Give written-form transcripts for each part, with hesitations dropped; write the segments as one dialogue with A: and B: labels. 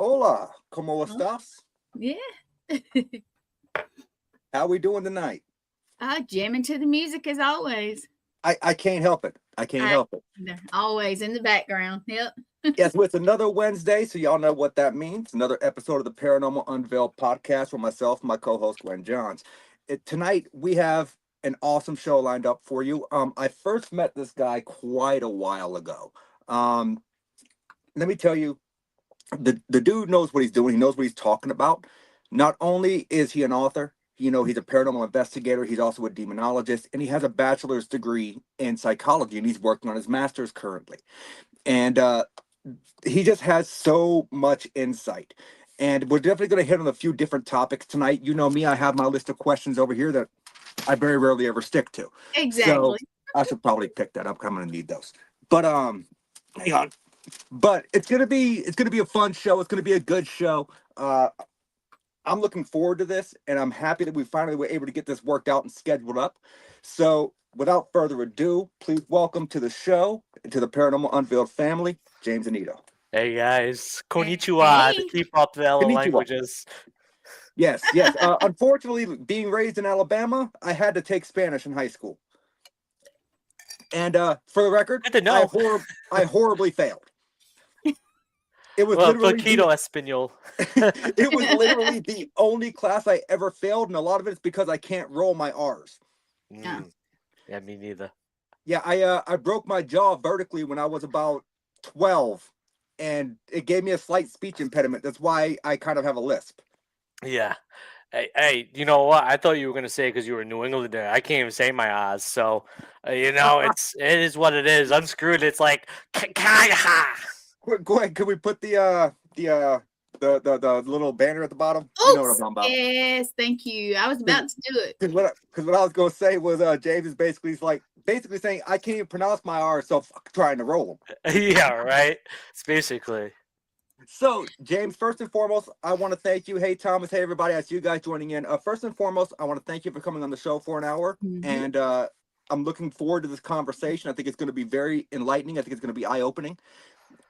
A: Hola, ¿cómo
B: Oh,
A: estás?
B: yeah.
A: How we doing tonight?
B: Jamming to the music as always.
A: I can't help it. I can't
B: I
A: help it.
B: always in the background. Yep.
A: Yes, well, it's another Wednesday, so y'all know what that means. Another episode of the Paranormal Unveiled podcast with myself and my co-host Gwen Johns. Tonight we have an awesome show lined up for you. I first met this guy quite a while ago. Um, Let me tell you, the dude knows what he's doing. He knows what he's talking about. Not only is he an author, he's a paranormal investigator. He's also a demonologist, and he has a bachelor's degree in psychology, and he's working on his master's currently. And he just has so much insight. And we're definitely going to hit on a few different topics tonight. You know me, I have my list of questions over here that I very rarely ever stick to. So
B: Exactly.
A: I should probably pick that up. I'm going to need those. But hang on. But it's gonna be a fun show. It's gonna be a good show. I'm looking forward to this, and I'm happy that we finally were able to get this worked out and scheduled up. So, without further ado, please welcome to the show, to the Paranormal Unveiled family, James Annitto.
C: Hey guys, konnichiwa to
B: Hey.
C: keep up the other
A: Konnichiwa.
C: languages.
A: Yes, yes. Unfortunately, being raised in Alabama, I had to take Spanish in high school. And for the record,
C: Good to know.
A: I horribly failed. It was
C: Well,
A: literally
C: poquito español.
A: it was literally the only class I ever failed, and a lot of it's because I can't roll my R's.
B: Yeah.
C: Yeah, me neither.
A: Yeah, I broke my jaw vertically when I was about 12, and it gave me a slight speech impediment. That's why I kind of have a lisp.
C: Yeah. Hey, you know what? I thought you were gonna say because you were New Englander. I can't even say my O's, so it is what it is. Unscrewed. It's like ha.
A: Go ahead. Could we put the little banner at the bottom? You know what I'm
B: Oops.
A: talking about.
B: Yes, thank you. I was about to do it.
A: Because what I was gonna say was James is basically saying I can't even pronounce my R's, so fuck trying to roll them.
C: Yeah, right. It's basically.
A: So, James, first and foremost, I want to thank you. Hey, Thomas. Hey, everybody. I see you guys joining in. First and foremost, I want to thank you for coming on the show for an hour.
B: Mhm.
A: And I'm looking forward to this conversation. I think it's going to be very enlightening. I think it's going to be eye-opening.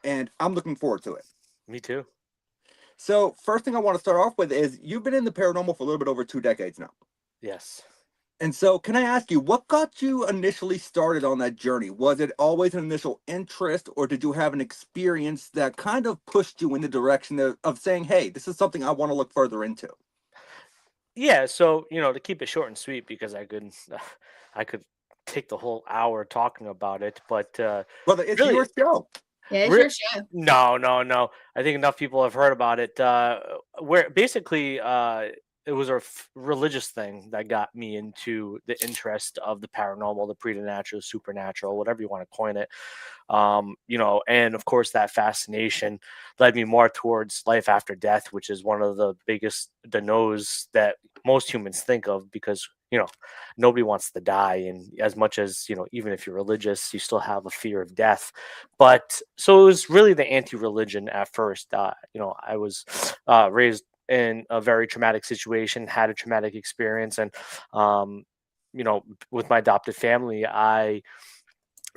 A: And I'm looking forward to it.
C: Me too.
A: So, first thing I want to start off with is you've been in the paranormal for a little bit over 2 decades now.
C: Yes.
A: And so, can I ask you, what got you initially started on that journey? Was it always an initial interest, or did you have an experience that kind of pushed you in the direction of saying, hey, this is something I want to look further into?
C: Yeah. So to keep it short and sweet, because I could take the whole hour talking about it, but
A: Brother, it's
C: really,
A: your show.
B: Yeah, it's your show.
C: No. I think enough people have heard about it. Where basically, it was a religious thing that got me into the interest of the paranormal, the preternatural, supernatural, whatever you want to coin it. And of course, that fascination led me more towards life after death, which is one of the biggest no's that most humans think of, because nobody wants to die, and as much as even if you're religious, you still have a fear of death. But so it was really the anti-religion at first. I was raised in a very traumatic situation, had a traumatic experience, and with my adopted family, I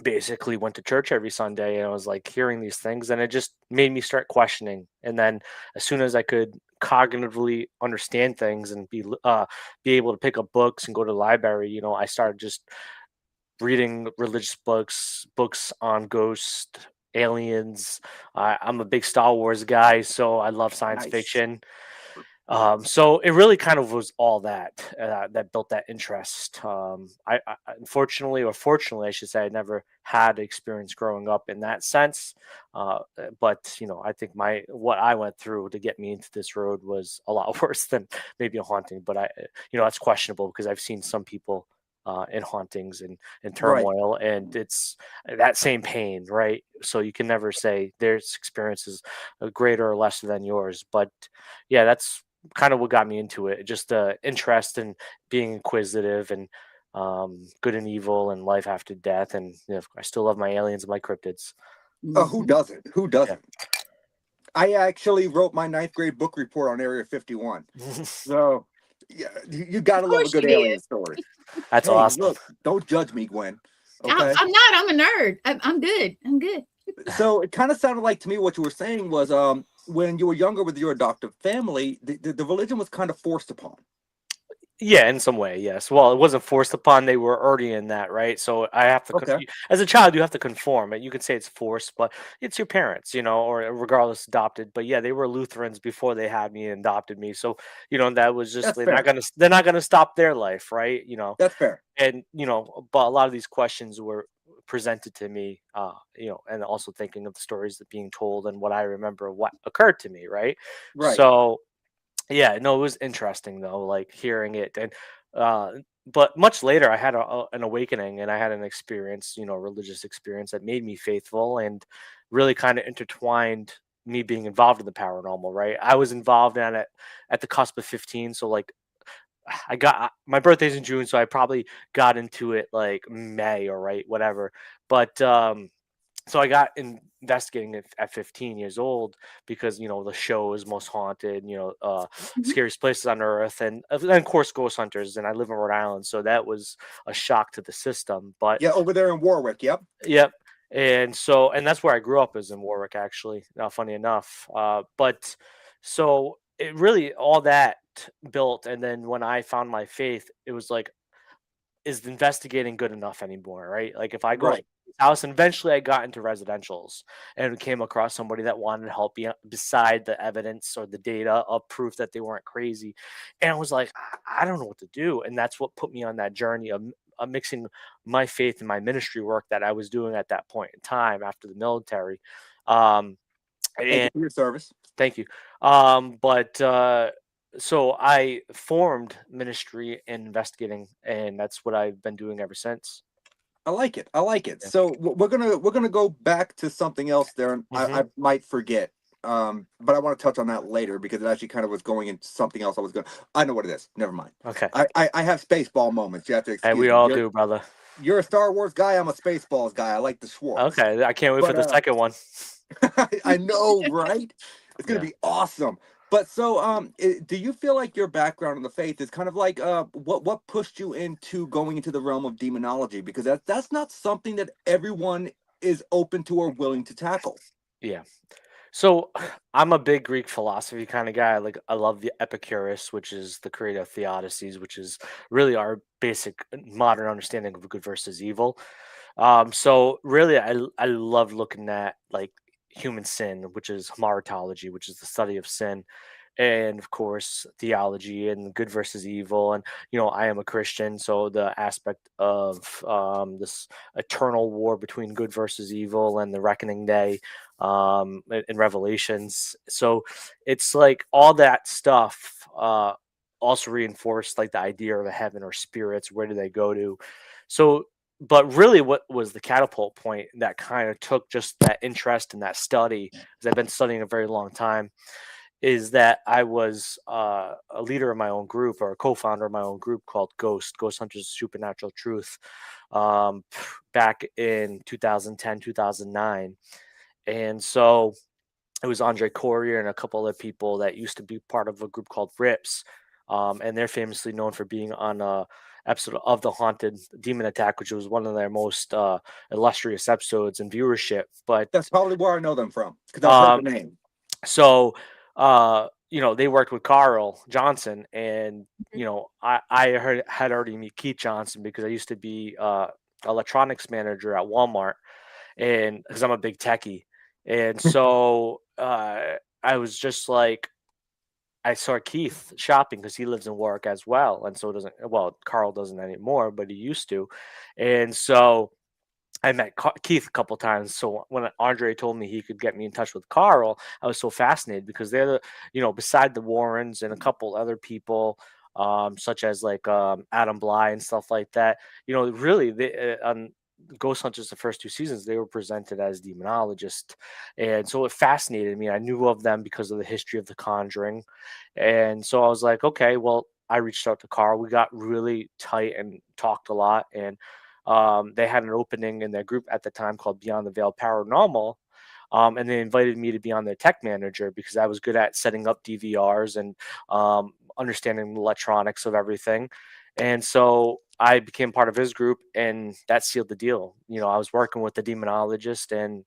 C: basically went to church every Sunday, and I was like hearing these things, and it just made me start questioning. And then as soon as I could cognitively understand things and be able to pick up books and go to the library, I started just reading religious books on ghosts, aliens. I'm a big Star Wars guy, so I love science
A: Nice.
C: fiction. So it really kind of was all that that built that interest. I unfortunately, or fortunately, I should say, I never had experience growing up in that sense. But I think what I went through to get me into this road was a lot worse than maybe a haunting. But that's questionable, because I've seen some people in hauntings and in turmoil, and it's that same pain, right? So you can never say their experience is greater or lesser than yours. But yeah, that's kind of what got me into it. Just interest in being inquisitive, and good and evil, and life after death. And I still love my aliens and my cryptids.
A: Who doesn't? Who doesn't? Yeah. I actually wrote my 9th grade book report on Area 51. So yeah, you gotta love a good alien story.
C: That's awesome.
A: Look, don't judge me, Gwen.
B: Okay? I'm not. I'm a nerd. I'm good. I'm good.
A: So it kind of sounded like to me what you were saying was when you were younger with your adoptive family, the religion was kind of forced upon.
C: Yeah, in some way, yes. Well, it wasn't forced upon; they were already in that, right? So I have to,
A: Okay.
C: as a child, you have to conform. And you could say it's forced, but it's your parents, or regardless, adopted. But yeah, they were Lutherans before they had me and adopted me. So that was just
A: That's fair.
C: they're not gonna stop their life, right?
A: That's fair.
C: And but a lot of these questions were presented to me, and also thinking of the stories that being told and what I remember what occurred to me, right?
A: Right.
C: So yeah, no, it was interesting though, like hearing it. And uh but much later I had an awakening, and I had an experience, religious experience that made me faithful and really kind of intertwined me being involved in the paranormal, right? I was involved in it at the cusp of 15, so like I got my birthday's in June, so I probably got into it like May or right, whatever. But so I got investigating it at 15 years old because the show is Most Haunted,
B: Mhm.
C: scariest places on earth, and of course Ghost Hunters, and I live in Rhode Island, so that was a shock to the system. But
A: Yeah, over there in Warwick. Yep.
C: yep. And that's where I grew up, is in Warwick, actually. Funny enough. But so it really all that built, and then when I found my faith, it was like, is investigating good enough anymore, right? Like if I go to
A: Right.
C: his house, and eventually I got into residentials and came across somebody that wanted to help me beside the evidence or the data of proof that they weren't crazy. And I was like, I don't know what to do. And that's what put me on that journey of mixing my faith and my ministry work that I was doing at that point in time after the military. Um,
A: Thank you
C: and
A: for your service.
C: Thank you. But so I formed ministry in investigating, and that's what I've been doing ever since.
A: I like it. I like it.
C: Yeah.
A: So we're gonna go back to something else there, and
C: Hmm.
A: I might forget. But I want to touch on that later because it actually kind of was going into something else. I know what it is. Never mind.
C: Okay.
A: I have spaceball moments. You have to
C: And
A: excuse
C: we
A: me.
C: all
A: You're
C: do, brother.
A: you're a Star Wars guy. I'm a Spaceballs guy. I like the Schwartz.
C: Okay. I can't wait for
A: But
C: the second one.
A: I know, right? It's gonna
C: Yeah.
A: be awesome. But so, do you feel like your background in the faith is kind of like what pushed you into going into the realm of demonology? Because that's not something that everyone is open to or willing to tackle.
C: Yeah. So I'm a big Greek philosophy kind of guy. Like I love the Epicurus, which is the creator of Theodicies, which is really our basic modern understanding of good versus evil. So really, I love looking at like human sin, which is hamartology, which is the study of sin, and of course theology and good versus evil. And I am a Christian, so the aspect of this eternal war between good versus evil and the reckoning day in Revelations. So it's like all that stuff. Also reinforced like the idea of a heaven or spirits. Where do they go to? So but really what was the catapult point that kind of took just that interest in that study, because I've been studying a very long time, is that I was a leader of my own group, or a co-founder of my own group called Ghost Hunters Supernatural Truth, um, back in 2010, 2009. And so it was Andre Corrier and a couple other people that used to be part of a group called Rips. And they're famously known for being on a episode of The Haunted Demon Attack, which was one of their most illustrious episodes in viewership. But
A: That's probably where I know them from because I've heard
C: um,
A: the name.
C: so they worked with Carl Johnson, and I had already met Keith Johnson because I used to be electronics manager at Walmart, and because I'm a big techie. And so I was just like, I saw Keith shopping because he lives in Warwick as well, and so doesn't, well, Carl doesn't anymore, but he used to. And so I met Keith a couple times. So when Andre told me he could get me in touch with Carl, I was so fascinated because they're beside the Warrens and a couple other people, such as like Adam Bly and stuff like that. Really, on Ghost Hunters, the first two seasons, they were presented as demonologists, and so it fascinated me. I knew of them because of the history of The Conjuring, and so I was like, okay, well, I reached out to Carl. We got really tight and talked a lot, and they had an opening in their group at the time called Beyond the Veil Paranormal. And they invited me to be on their tech manager because I was good at setting up DVRs and understanding the electronics of everything. And so I became part of his group, and that sealed the deal. I was working with the demonologist, and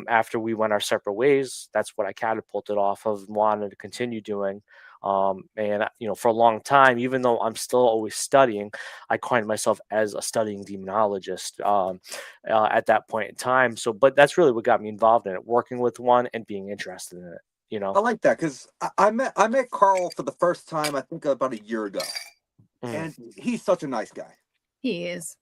C: after we went our separate ways, that's what I catapulted off of and wanted to continue doing. And for a long time, even though I'm still always studying, I coined myself as a studying demonologist at that point in time. So, but that's really what got me involved in it, working with one and being interested in it.
A: I like that because I met Carl for the first time, I think about a year ago. And he's such a nice guy.
B: He is.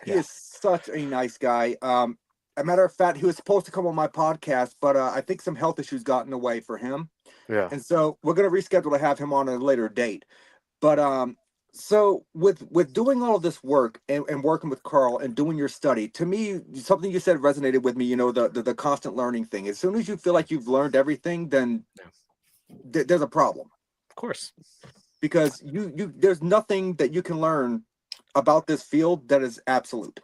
A: He is such a nice guy. A matter of fact, he was supposed to come on my podcast, but I think some health issues got in the way for him.
C: Yeah.
A: And so we're going to reschedule to have him on a later date. But so with doing all of this work and working with Carl and doing your study, to me, something you said resonated with me, the constant learning thing. As soon as you feel like you've learned everything, then there's a problem.
C: Of course.
A: Because there's nothing that you can learn about this field that is absolute.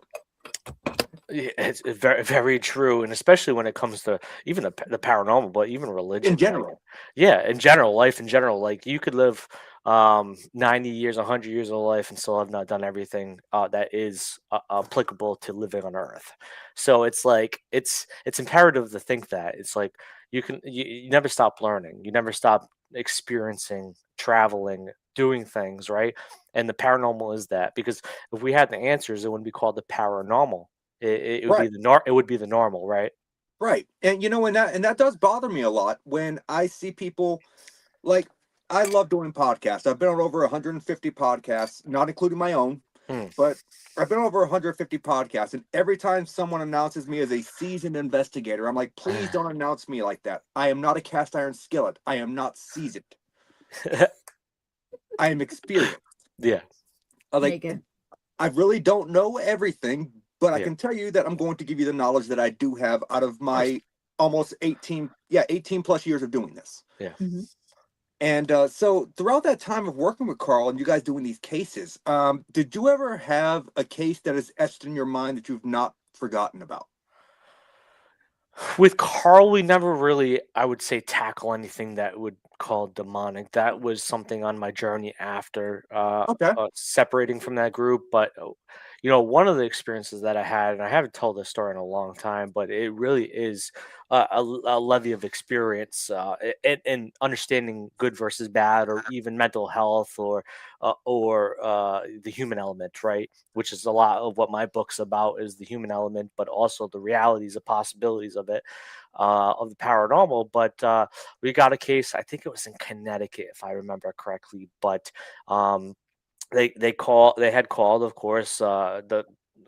C: It's very, very true, and especially when it comes to even the paranormal, but even religion
A: In general.
C: In general, life in general. Like you could live 90 years, 100 years of life and still have not done everything that is applicable to living on Earth. So it's like it's imperative to think that it's like you never stop learning, you never stop experiencing, traveling, doing things, right? And the paranormal is that, because if we had the answers, it wouldn't be called the paranormal. It would
A: Right.
C: be it would be the normal, right?
A: Right. And and that does bother me a lot when I see people, like, I love doing podcasts. I've been on over 150 podcasts, not including my own, but I've been on over 150 podcasts, and every time someone announces me as a seasoned investigator, I'm like, please don't announce me like that. I am not a cast iron skillet. I am not seasoned. I am experienced.
C: Yeah.
A: I really don't know everything, but I can tell you that I'm going to give you the knowledge that I do have out of my almost 18 plus years of doing this.
C: Yeah.
B: Mm-hmm.
A: And so throughout that time of working with Carl and you guys doing these cases, did you ever have a case that is etched in your mind that you've not forgotten about?
C: With Carl, we never really, I would say, tackle anything that would call demonic. That was something on my journey after separating from that group. But one of the experiences that I had, and I haven't told this story in a long time, but it really is a levy of experience in understanding good versus bad, or even mental health, or the human element, right? Which is a lot of what my book's about, is the human element, but also the realities, the possibilities of it, of the paranormal. But we got a case, I think it was in Connecticut, if I remember correctly, but they had called, of course, the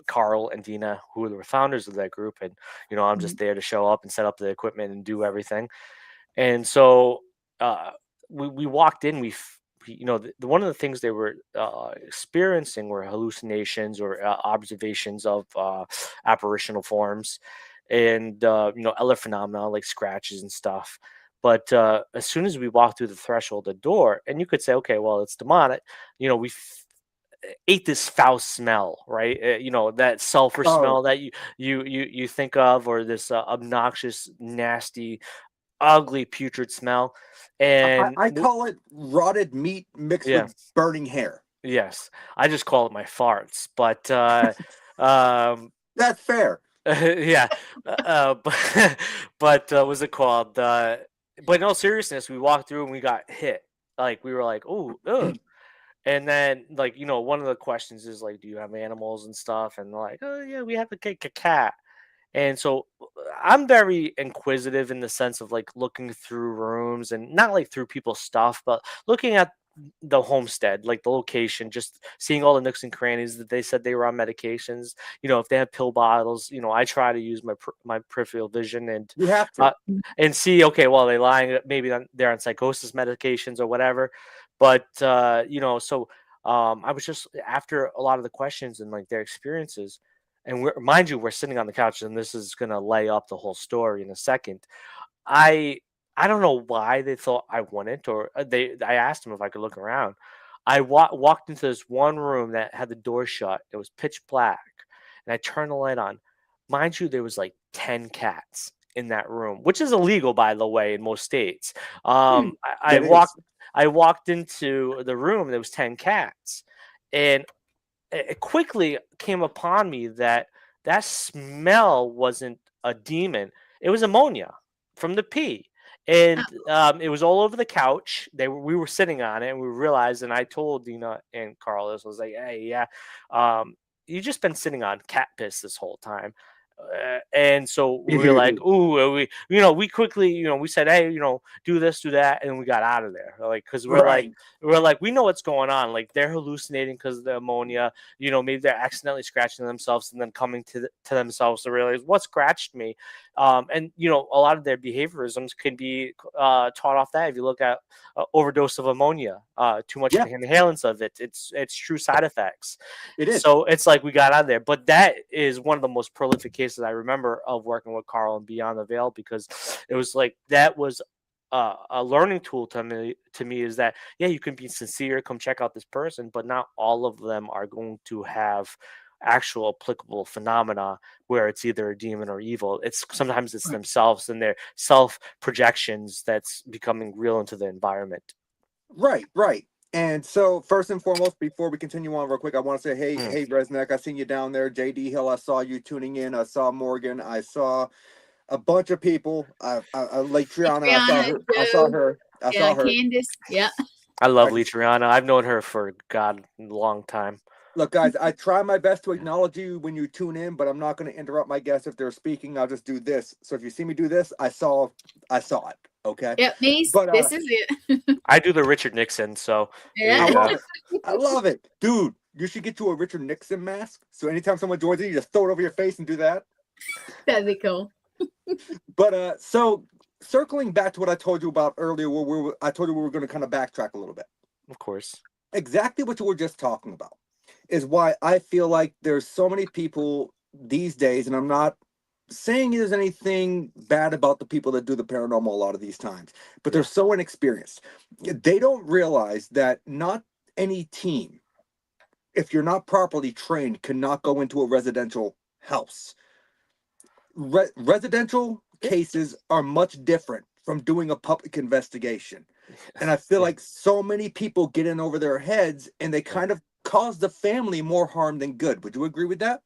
C: Carl and Dina, who were the founders of that group, and I'm just there to show up and set up the equipment and do everything. And so we walked in. One of the things they were experiencing were hallucinations or observations of apparitional forms, and other phenomena like scratches and stuff. But as soon as we walked through the threshold, the door, and you could say, okay, well, it's demonic. We ate this foul smell, right? That sulfur smell that you think of, or this obnoxious, nasty, ugly, putrid smell. And
A: I call it rotted meat mixed with burning hair.
C: Yes, I just call it my farts, but
A: that's fair.
C: Yeah, but what's it called? But in all seriousness, we walked through and we got hit. Like we were like, oh, ugh. And then one of the questions is like, do you have animals and stuff? And they're like, oh yeah, we have a cat. And so I'm very inquisitive in the sense of like looking through rooms, and not like through people's stuff, but looking at the homestead, like the location, just seeing all the nooks and crannies that they said they were on medications. If they have pill bottles, I try to use my peripheral vision and
A: you have to
C: and see, okay, well, they lying, maybe they're on psychosis medications or whatever. But so I was just, after a lot of the questions and like their experiences, and mind you, we're sitting on the couch, and this is gonna lay up the whole story in a second. I don't know why they thought I wouldn't, or I asked them if I could look around. I walked into this one room that had the door shut. It was pitch black, and I turned the light on. Mind you, there was like 10 cats in that room, which is illegal, by the way, in most states. I walked into the room. There was 10 cats, and it quickly came upon me that that smell wasn't a demon. It was ammonia from the pee. And it was all over the couch. We were sitting on it, and we realized. And I told Dina and Carlos, I was like, "Hey, yeah, um, you just been sitting on cat piss this whole time." And so we were like, "Ooh," we quickly, we said, "Hey, do this, do that," and we got out of there, like, because
A: Right.
C: we're like, we know what's going on. Like, they're hallucinating because of the ammonia. Maybe they're accidentally scratching themselves and then coming to themselves to realize what scratched me. And a lot of their behaviorisms can be taught off that. If you look at overdose of ammonia, too much
A: Yeah,
C: inhalants of it, it's true side effects.
A: it is.
C: So it's like we got out of there. But that is one of the most prolific cases I remember of working with Carl and Beyond the Veil, because it was like that was a learning tool to me is that, yeah, you can be sincere, come check out this person, but not all of them are going to have actual applicable phenomena where it's either a demon or evil. Sometimes it's
A: Right.
C: themselves and their self projections that's becoming real into the environment.
A: Right, right. And so, first and foremost, before we continue on real quick, I want to say, hey,
C: Mm.
A: hey, Resnick, I seen you down there. JD Hill, I saw you tuning in. I saw Morgan. I saw a bunch of people. Like Triana, I saw
B: Brianna,
A: her. I saw
B: Joe,
A: her. I
B: yeah,
A: saw her.
B: Candace, yeah.
C: I love
A: I
C: Lee
A: just,
C: Triana. I've known her for God a long time.
A: look, guys, I try my best to acknowledge you when you tune in, but I'm not going to interrupt my guests if they're speaking. I'll just do this. So if you see me do this, I saw it. Okay.
B: Yep, niece,
A: But
B: this is it.
C: I do the Richard Nixon, so there
B: Yeah,
C: you
A: I
C: go.
A: love it. I love it. Dude, you should get you a Richard Nixon mask. So anytime someone joins in, you just throw it over your face and do that.
B: that'd be cool.
A: But so circling back to what I told you about earlier, I told you we were going to kind of backtrack a little bit.
C: Of course.
A: Exactly what you were just talking about is why I feel like there's so many people these days, and I'm not saying there's anything bad about the people that do the paranormal a lot of these times, but they're so inexperienced. They don't realize that not any team, if you're not properly trained, cannot go into a residential house. Residential cases are much different from doing a public investigation. And I feel
C: Yeah.
A: like so many people get in over their heads and they kind of cause the family more harm than good. Would you agree with that?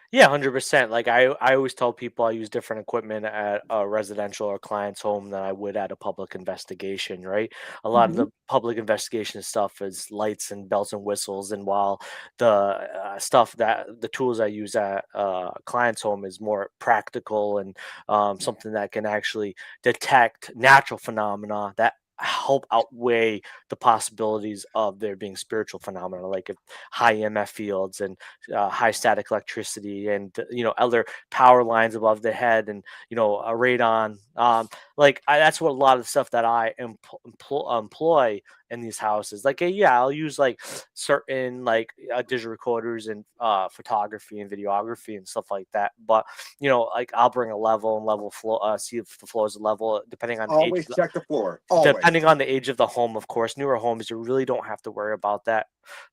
C: Yeah, 100%. Like, I always tell people I use different equipment at a residential or client's home than I would at a public investigation, right? A lot of
A: Mhm.
C: the public investigation stuff is lights and bells and whistles, and while the tools I use at client's home is more practical and something that can actually detect natural phenomena that help outweigh the possibilities of there being spiritual phenomena, like if high EMF fields and high static electricity and other power lines above the head, and a radon, that's what a lot of the stuff that I employ in these houses. Like, yeah, I'll use like certain like digital recorders and photography and videography and stuff like that, but like I'll bring a level and level flow, see if the flow is level depending on the age
A: Always check the floor. Always.
C: depending on the age of the home. Of course, newer homes, you really don't have to worry about that,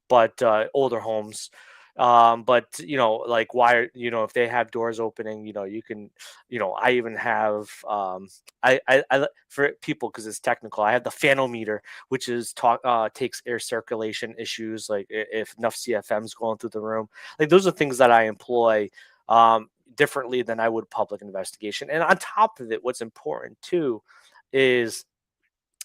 C: but older homes, but like wire, if they have doors opening, you can, I even have, for people, because it's technical, I have the fanometer, which is takes air circulation issues, like if enough CFM's going through the room. Like, those are things that I employ differently than I would public investigation. And on top of it, what's important too is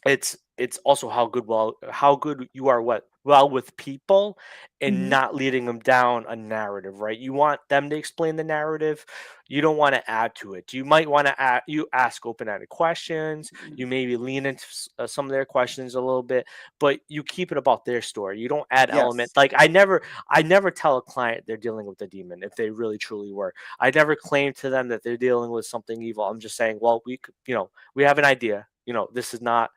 C: it's also how good you are with people, and
A: Mhm.
C: not leading them down a narrative, right? You want them to explain the narrative. You don't want to add to it. You might want to ask open-ended questions. You maybe lean into some of their questions a little bit, but you keep it about their story. You don't add element.
A: Yes.
C: Like, I never tell a client they're dealing with a demon if they really truly were. I never claim to them that they're dealing with something evil. I'm just saying, well, we have an idea. This is not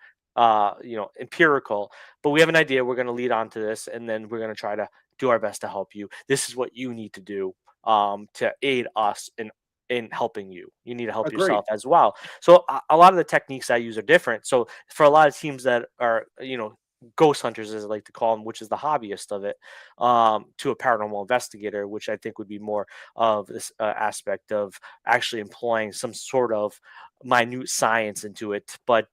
C: empirical, but we have an idea. We're going to lead on to this, and then we're going to try to do our best to help you. This is what you need to do to aid us in helping you. You need to help
A: Agreed.
C: yourself as well. So a lot of the techniques I use are different. So for a lot of teams that are, ghost hunters, as I like to call them, which is the hobbyist of it, to a paranormal investigator, which I think would be more of this aspect of actually employing some sort of minute science into it. But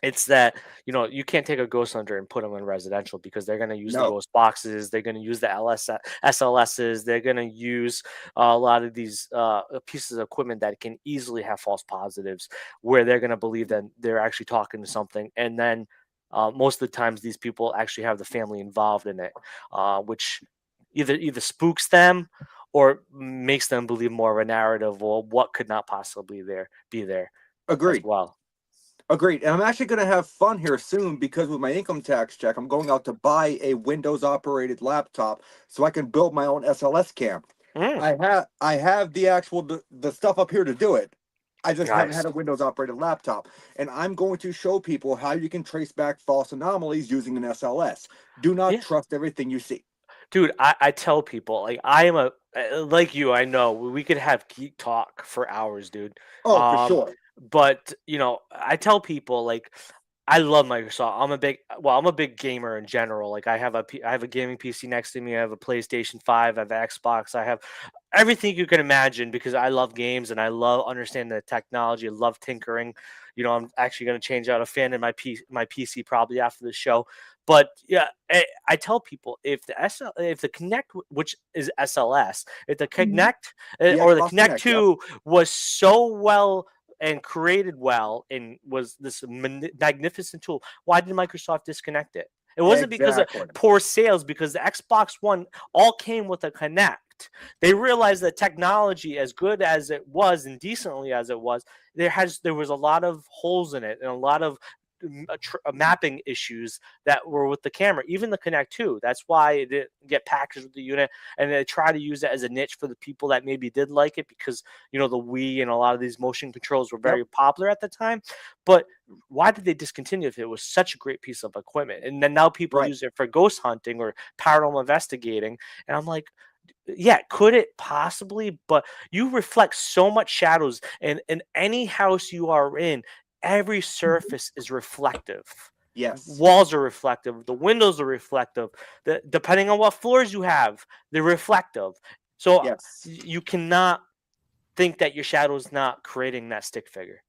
C: It's that, you can't take a ghost hunter and put them in residential because they're going to use the
A: No,
C: ghost boxes. They're going to use the SLSs. They're going to use a lot of these pieces of equipment that can easily have false positives where they're going to believe that they're actually talking to something. And then most of the times these people actually have the family involved in it, which either spooks them or makes them believe more of a narrative or what could not possibly be there as
A: agreed.
C: well.
A: Agreed. And I'm actually going to have fun here soon because with my income tax check, I'm going out to buy a Windows operated laptop so I can build my own SLS cam.
C: Mm,
A: I have the actual the stuff up here to do it. I just haven't
C: nice.
A: had a Windows operated laptop. And I'm going to show people how you can trace back false anomalies using an SLS. Do not
C: Yeah.
A: trust everything you see.
C: Dude, I tell people, like, I am like you, I know we could have geek talk for hours, dude.
A: Oh, for
C: Um,
A: sure.
C: but I tell people, like, I love Microsoft. I'm a big gamer in general. Like, I have a gaming PC next to me. I have a PlayStation 5. I have an Xbox. I have everything you can imagine because I love games and I love understanding the technology. I love tinkering. I'm actually going to change out a fan in my PC probably after the show. But yeah, I tell people if the Connect, which is SLS, if the Connect
A: The
C: or the
A: Xbox
C: Connect
A: Connect, yep.
C: 2 was so well and created well and was this magnificent tool, why did Microsoft disconnect it? It wasn't because of
A: Exactly.
C: poor sales, because the Xbox One all came with a Connect. They realized that technology, as good as it was and decently as it was, there was a lot of holes in it and a lot of mapping issues that were with the camera, even the Connect 2. That's why it didn't get packaged with the unit, and they try to use it as a niche for the people that maybe did like it because the Wii and a lot of these motion controls were very
A: Yep.
C: popular at the time. But why did they discontinue if it was such a great piece of equipment? And then now people
A: Right.
C: use it for ghost hunting or paranormal investigating, and I'm like, yeah, could it possibly? But you reflect so much shadows, and in any house you are in, every surface is reflective.
A: Yes.
C: Walls are reflective. The windows are reflective. Depending on what floors you have, they're reflective. So
A: Yes.
C: you cannot think that your shadow is not creating that stick figure.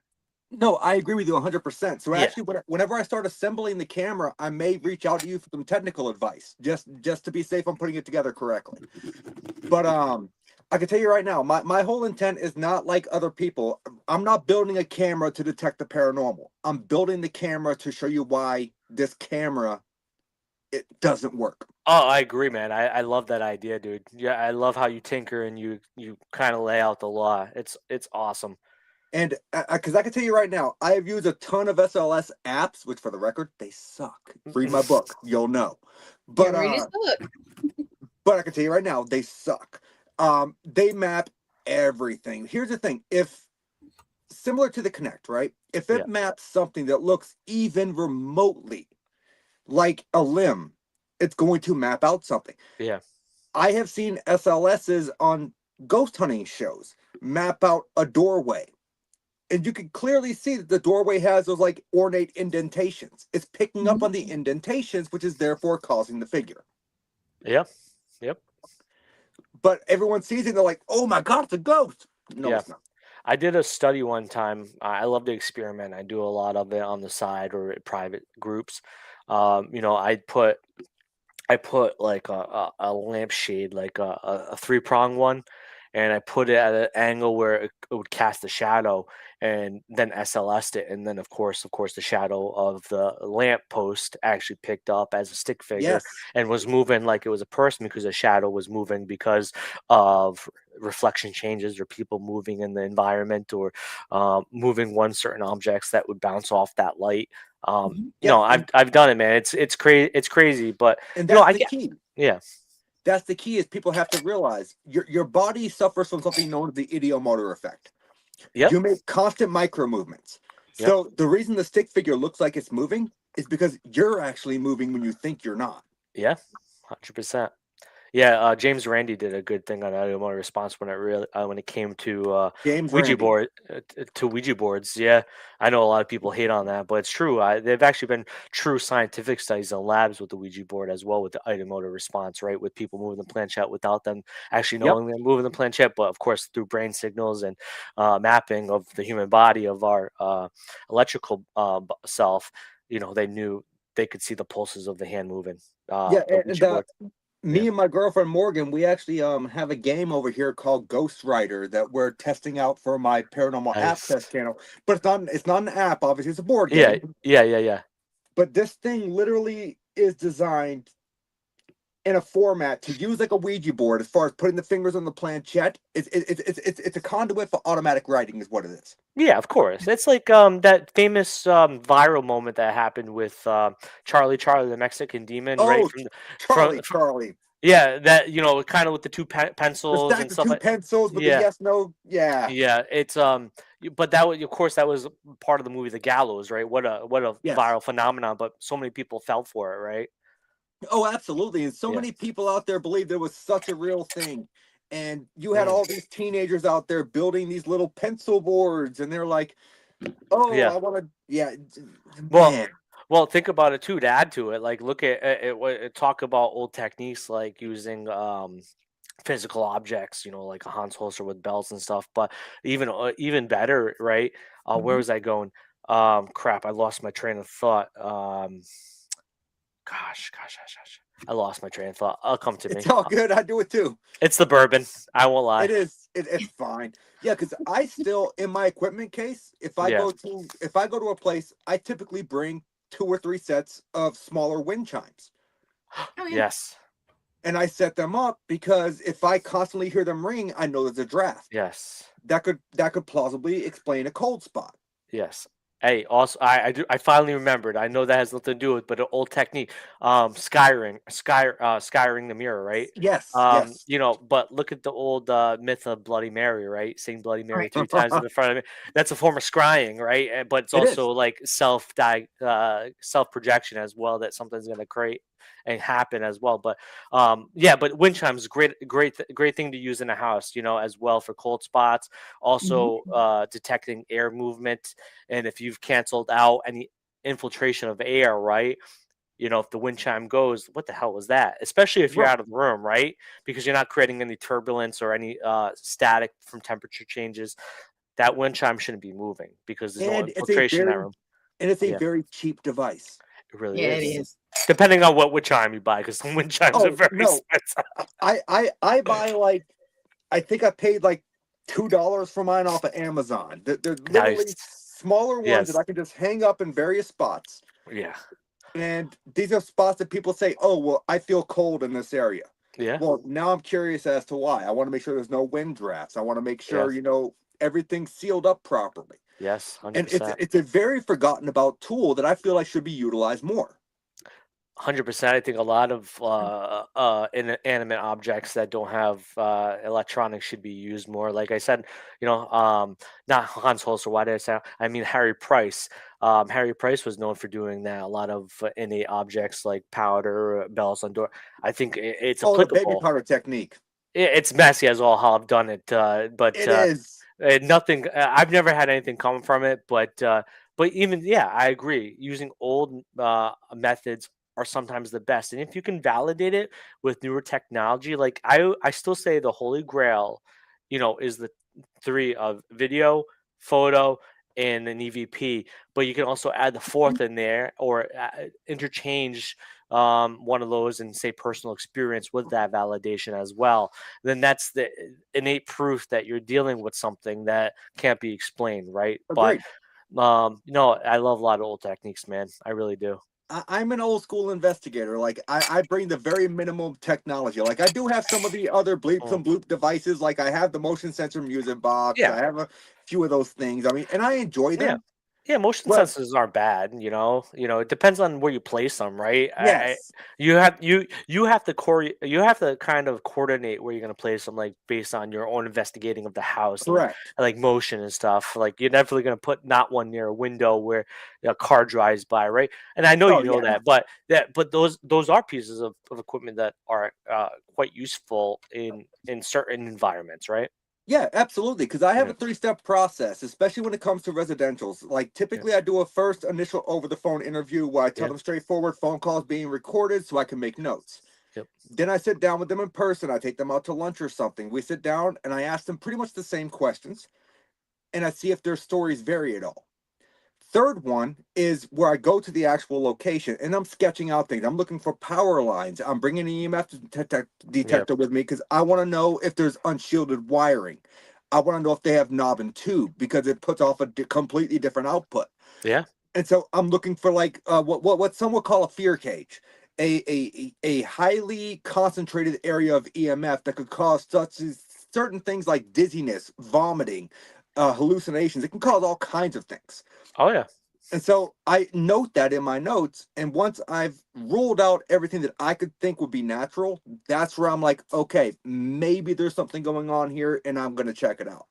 A: No, I agree with you 100%. So
C: Yeah.
A: actually, whenever I start assembling the camera, I may reach out to you for some technical advice, just to be safe on putting it together correctly. But I can tell you right now, my whole intent is not like other people. I'm not building a camera to detect the paranormal. I'm building the camera to show you why this camera it doesn't work.
C: Oh, I agree, man. I love that idea, dude. Yeah, I love how you tinker and you kind of lay out the law. It's awesome.
A: And because I can tell you right now, I have used a ton of SLS apps, which for the record, they suck. Read my book, you'll know. But
B: Read his book.
A: but I can tell you right now, they suck. They map everything. Here's the thing: if similar to the Connect, right? If it
C: Yeah.
A: maps something that looks even remotely like a limb, it's going to map out something.
C: Yeah.
A: I have seen SLSs on ghost hunting shows map out a doorway. And you can clearly see that the doorway has those like ornate indentations. It's picking up on the indentations, which is therefore causing the figure.
C: Yep. Yep.
A: But everyone sees it and they're like, oh my God, it's a ghost. No,
C: Yeah.
A: it's not.
C: I did a study one time. I love to experiment. I do a lot of it on the side or at private groups. I put like a lampshade, like a three-prong one, and I put it at an angle where it would cast a shadow, and then SLS'd it, and then of course, the shadow of the lamp post actually picked up as a stick figure
A: Yes.
C: and was moving like it was a person because the shadow was moving because of reflection changes or people moving in the environment or moving one certain objects that would bounce off that light.
A: Yeah.
C: I've done it, man. It's crazy. It's crazy, but
A: And
C: you know,
A: that's
C: I
A: the
C: get
A: key.
C: yeah,
A: That's the key is people have to realize your body suffers from something known as the ideomotor effect.
C: yep,
A: You make constant micro movements.
C: yep,
A: So the reason the stick figure looks like it's moving is because you're actually moving when you think you're not.
C: yeah, 100%. Yeah, James Randi did a good thing on automotive response when it came to
A: James Randi.
C: Ouija boards. Yeah, I know a lot of people hate on that, but it's true. They've actually been true scientific studies in labs with the Ouija board as well with the automotive response, right? With people moving the planchette without them actually
A: Yep.
C: knowing they're moving the planchette, but of course through brain signals and mapping of the human body of our electrical self. They knew they could see the pulses of the hand moving.
A: Yeah,
C: The
A: and
C: Ouija board. Yeah.
A: me and my girlfriend Morgan, we actually have a game over here called Ghost Rider that we're testing out for my paranormal app
C: Nice.
A: test channel. But it's not an app, obviously, it's a board
C: Yeah,
A: game.
C: yeah.
A: But this thing literally is designed in a format to use like a Ouija board as far as putting the fingers on the planchette. It's a conduit for automatic writing, is what it is.
C: Yeah, of course. It's like that famous viral moment that happened with Charlie, the Mexican demon, right?
A: Oh,
C: From
A: Charlie.
C: yeah, that kind of with the two
A: The
C: pencils
A: stack
C: and
A: of
C: stuff
A: two
C: like.
A: pencils with the
C: Yeah,
A: yes, no, yeah.
C: yeah. It's but that was, of course, that was part of the movie The Gallows, right? What a
A: Yes.
C: viral phenomenon, but so many people fell for it, right?
A: Oh, absolutely. And so
C: Yeah.
A: many people out there believe there was such a real thing. And you had
C: Mm.
A: all these teenagers out there building these little pencil boards, and they're like, oh,
C: Yeah.
A: I want to, yeah,
C: Well,
A: man.
C: well, think about it too. To add to it, like look at talk about old techniques like using physical objects, like a Hans holster with bells and stuff. But even better, right? Where
A: Mhm.
C: was I going? Crap, I lost my train of thought. Gosh, I lost my train of thought. I'll come to
A: It's
C: me.
A: all good. I do it too.
C: It's the bourbon. I won't lie.
A: It is. It's fine. Yeah, because I still in my equipment case,
C: Yeah.
A: if I go to a place, I typically bring 2 or 3 sets of smaller wind chimes.
B: Oh, yeah.
C: Yes.
A: And I set them up because if I constantly hear them ring, I know there's a draft.
C: Yes.
A: That could plausibly explain a cold spot.
C: Yes. Hey, also, I finally remembered. I know that has nothing to do with, but an old technique, skyring the mirror, right?
A: Yes, yes.
C: But look at the old myth of Bloody Mary, right? Saying Bloody Mary
B: Right.
C: 3 times in the front of it. That's a form of scrying, right? But it's
A: It is.
C: also like self projection as well. That something's gonna create and happen as well. But yeah, but wind chimes great thing to use in a house, as well for cold spots. Also, detecting air movement, and if you've canceled out any infiltration of air, right? If the wind chime goes, what the hell was that? Especially if you're
A: Right.
C: out of the room, right? Because you're not creating any turbulence or any static from temperature changes. That wind chime shouldn't be moving because there's no
A: And
C: infiltration in that room.
A: it's a
C: Yeah,
A: very cheap device.
C: it really
B: Yeah, it
C: is.
B: is.
C: Depending on what wind chime you buy, because some wind chimes are
A: Oh
C: very
A: no,
C: expensive.
A: I buy like I think I paid like $2 for mine off of Amazon. They're literally
C: Nice.
A: smaller ones that
C: Yes.
A: I can just hang up in various spots.
C: Yeah.
A: And these are spots that people say, "Oh, well, I feel cold in this area."
C: Yeah.
A: Well, now I'm curious as to why. I want to make sure there's no wind drafts. I want to make sure,
C: Yes.
A: everything's sealed up properly.
C: Yes.
A: And it's
C: 100%.
A: it's a very forgotten about tool that I feel like should be utilized more.
C: 100%. I think a lot of inanimate objects that don't have electronics should be used more. Like I said, not Hans Holzer. Why did I say? I mean Harry Price. Harry Price was known for doing that. A lot of innate objects like powder, bells on door. I think it's
A: Oh, the baby
C: applicable.
A: powder technique.
C: It's messy as all how I've done it, but
A: It is.
C: nothing. I've never had anything come from it, but even yeah, I agree. Using old methods are sometimes the best, and if you can validate it with newer technology, like I still say the holy grail, is the three of video, photo, and an EVP. But you can also add the fourth in there, or interchange one of those and say personal experience with that validation as well. Then that's the innate proof that you're dealing with something that can't be explained, right? But
A: Agreed.
C: I love a lot of old techniques, man. I really do.
A: I'm an old school investigator. Like I bring the very minimum technology. Like I do have some of the other bleeps
C: Mm.
A: and bloop devices. Like I have the motion sensor music box.
C: Yeah.
A: I have a few of those things. I mean, and I enjoy
C: Yeah.
A: them.
C: Yeah, motion
A: But
C: sensors aren't bad, it depends on where you place them, right?
A: yes,
C: You have to you have to kind of coordinate where you're going to place them, like based on your own investigating of the house and
A: correct.
C: like motion and stuff. Like you're definitely going to put not one near a window where a car drives by, right? And I know
A: Oh
C: you know
A: yeah,
C: that, but those are pieces of equipment that are quite useful in certain environments, right?
A: yeah, absolutely. Because I have
C: Yeah,
A: a three-step process, especially when it comes to residentials. Like
C: yeah,
A: typically, I do a first initial over-the-phone interview where I tell
C: yeah,
A: them straightforward phone calls being recorded so I can make notes.
C: yep,
A: Then I sit down with them in person. I take them out to lunch or something. We sit down and I ask them pretty much the same questions, and I see if their stories vary at all. Third one is where I go to the actual location and I'm sketching out things. I'm looking for power lines. I'm bringing an EMF
C: yep,
A: detector with me because I want to know if there's unshielded wiring. I want to know if they have knob and tube because it puts off a completely different output.
C: yeah.
A: And so I'm looking for like what some would call a fear cage, a highly concentrated area of EMF that could cause such as certain things like dizziness, vomiting, hallucinations. It can cause all kinds of things.
C: Oh yeah.
A: And so I note that in my notes. And once I've ruled out everything that I could think would be natural, that's where I'm like, okay, maybe there's something going on here and I'm going to check it out.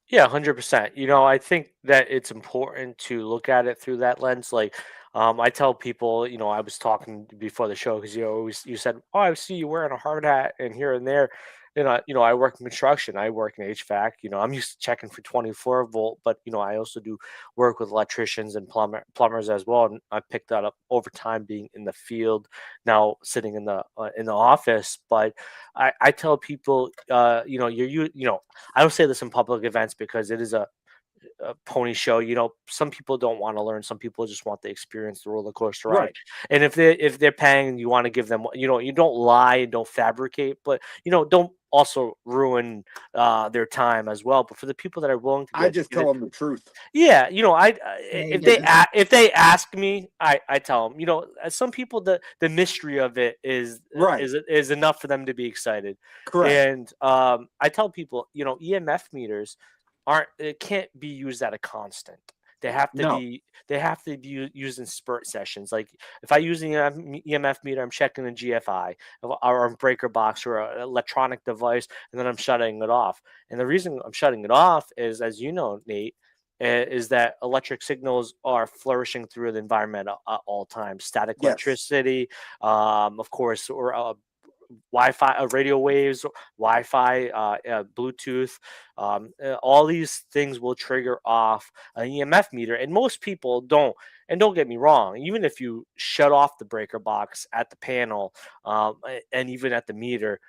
C: Yeah, 100%. I think that it's important to look at it through that lens. Like, I tell people, I was talking before the show because you said, "Oh, I see you wearing a hard hat and here and there." I work in construction. I work in HVAC. I'm used to checking for 24 volt, but I also do work with electricians and plumbers as well. And I picked that up over time, being in the field now, sitting in the office. But I tell people, I don't say this in public events because it is a pony show. Some people don't want to learn. Some people just want to experience the roller coaster ride.
A: Right.
C: And if they're paying, you want to give them. You don't lie and don't fabricate, but don't also ruin their time as well. But for the people that are willing to be
A: I just tell
C: educated,
A: them the truth.
C: yeah,
B: Yeah, you
C: if
B: do.
C: if they ask me, I tell them. As some people, the mystery of it
A: Right.
C: is enough for them to be excited.
A: Correct.
C: And I tell people, EMF meters aren't it can't be used at a constant. They have to
A: No.
C: be used in spurt sessions. Like if I use an EMF meter, I'm checking the GFI or a breaker box or an electronic device, and then I'm shutting it off. And the reason I'm shutting it off is, as you know, Nate, is that electric signals are flourishing through the environment at all times. Static
A: Yes.
C: electricity, of course, or Wi-Fi, radio waves, Wi-Fi, Bluetooth. All these things will trigger off an EMF meter, and most people don't. And don't get me wrong, even if you shut off the breaker box at the panel, and even at the meter,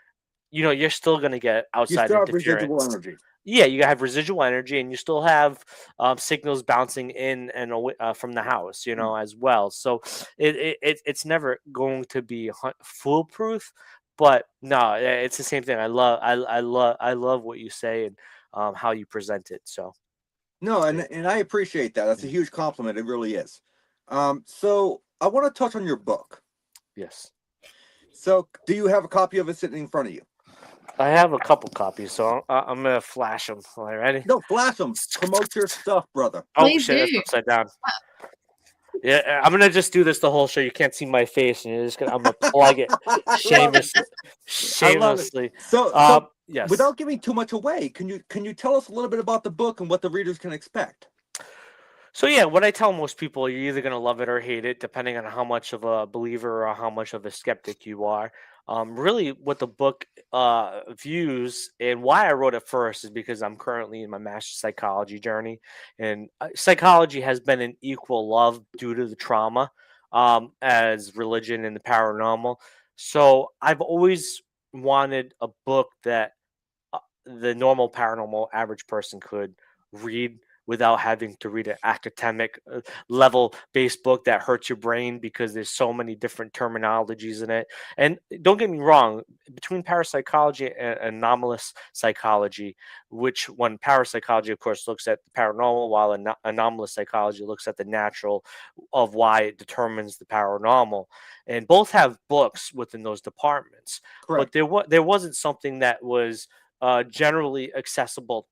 C: you're still going to get
A: You
C: outside
A: still have residual
C: interference.
A: energy.
C: Yeah, you have residual energy, and you still have signals bouncing in and away, from the house,
A: Mm.
C: as well. So it's never going to be foolproof, but no, it's the same thing. I love what you say and how you present it. So
A: No,
C: yeah,
A: and I appreciate that. That's a
C: mm,
A: huge compliment. It really is. So I want to touch on your book.
C: yes,
A: So do you have a copy of it sitting in front of you?
C: I have a couple copies, so I'm gonna flash them. All right, ready?
A: No, flash them. Promote your stuff, brother.
C: Oh
B: Please
C: shit, that's
B: do.
C: upside down. Yeah, I'm gonna just do this the whole show. You can't see my face, and I'm gonna plug it
A: I love it.
C: shamelessly.
A: I love it.
C: Shamelessly.
A: So
C: Yes.
A: without giving too much away, can you tell us a little bit about the book and what the readers can expect?
C: So yeah, what I tell most people, you're either gonna love it or hate it, depending on how much of a believer or how much of a skeptic you are. Really, what the book views and why I wrote it first is because I'm currently in my master's psychology journey, and psychology has been an equal love due to the trauma, as religion and the paranormal. So I've always wanted a book that the normal paranormal average person could read without having to read an academic level based book that hurts your brain because there's so many different terminologies in it. And don't get me wrong, between parapsychology and anomalous psychology, which one parapsychology of course looks at the paranormal, while anomalous psychology looks at the natural of why it determines the paranormal, and both have books within those departments. But
A: Correct.
C: there wasn't something that was generally accessible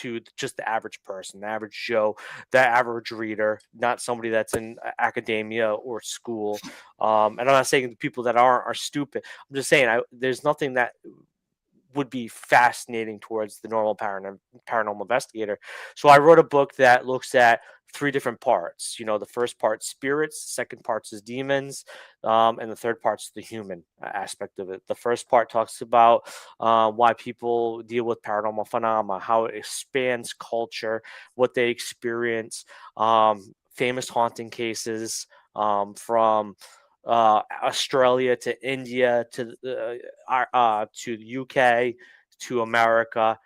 C: to just the average person, the average Joe, the average reader, not somebody that's in academia or school. And I'm not saying the people that are stupid. I'm just saying there's nothing that would be fascinating towards the normal paranormal investigator. So I wrote a book that looks at three different parts. The first part spirits, the second part is demons, and the third part's the human aspect of it. The first part talks about why people deal with paranormal phenomena, how it expands culture, what they experience, famous haunting cases, from Australia to India to the UK to America.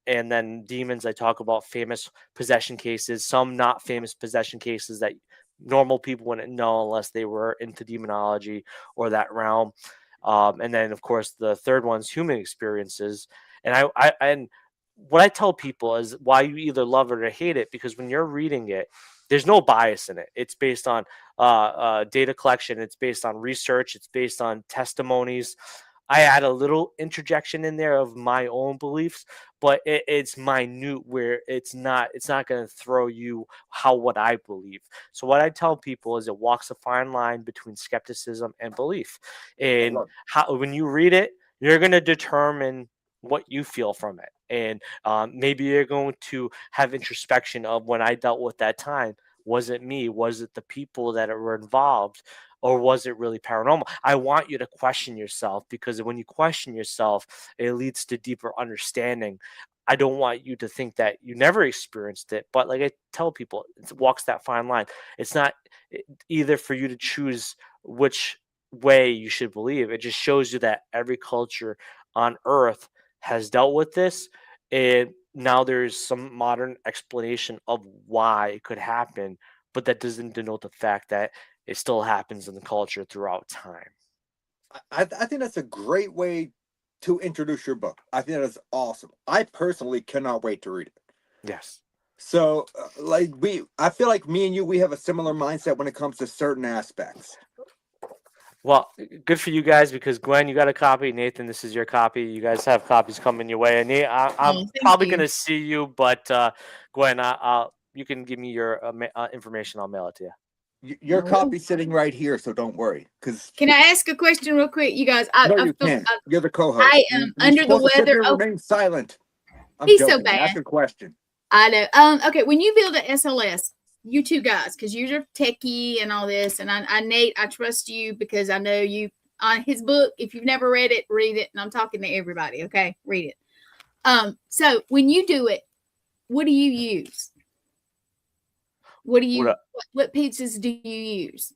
C: And then demons, I talk about famous possession cases, some not famous possession cases that normal people wouldn't know unless they were into demonology or that realm. And then, of course, the third one's human experiences. And what I tell people is why you either love it or hate it, because when you're reading it, there's no bias in it. It's based on data collection. It's based on research. It's based on testimonies. I add a little interjection in there of my own beliefs, but it's minute where it's not going to throw you what I believe. So what I tell people is it walks a fine line between skepticism and belief. And when you read it, you're going to determine what you feel from it. And maybe you're going to have introspection of when I dealt with that time. Was it me? Was it the people that were involved? Or was it really paranormal? I want you to question yourself, because when you question yourself, it leads to deeper understanding. I don't want you to think that you never experienced it. But like I tell people, it walks that fine line. It's not either for you to choose which way you should believe. It just shows you that every culture on Earth has dealt with this. And now there's some modern explanation of why it could happen. But that doesn't denote the fact that it still happens in the culture throughout time.
A: I think that's a great way to introduce your book. I think that is awesome. I personally cannot wait to read it.
C: Yes.
A: So, I feel like me and you, we have a similar mindset when it comes to certain aspects.
C: Well, good for you guys, because Gwen, you got a copy. Nathan, this is your copy. You guys have copies coming your way. And I'm probably going to see you, but Gwen, you can give me your information. I'll mail it to you.
A: Your copy's sitting right here, so don't worry.
B: Can I ask a question real quick, you guys?
A: You can't. You're the co-host.
B: I am under the weather.
A: Remain silent.
B: He's joking. So bad.
A: Ask a question.
B: I know. Okay, when you build an SLS, you two guys, because you're techie and all this, and Nate, I trust you because I know you on his book. If you've never read it, read it. And I'm talking to everybody. Okay, read it. So when you do it, what do you use? What pizzas do you use?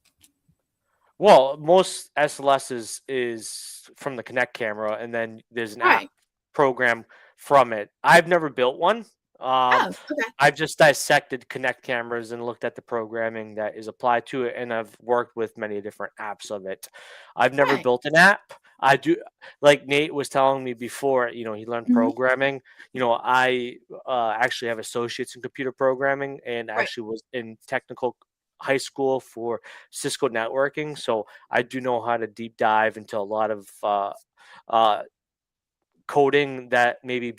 C: Well, most SLSs is from the Kinect camera, and then there's an app program from it. I've never built one. Okay. I've just dissected Kinect cameras and looked at the programming that is applied to it, and I've worked with many different apps of it. I've never built an app. I do, like Nate was telling me before, he learned programming. I actually have associates in computer programming, and actually was in technical high school for Cisco networking. So I do know how to deep dive into a lot of coding that maybe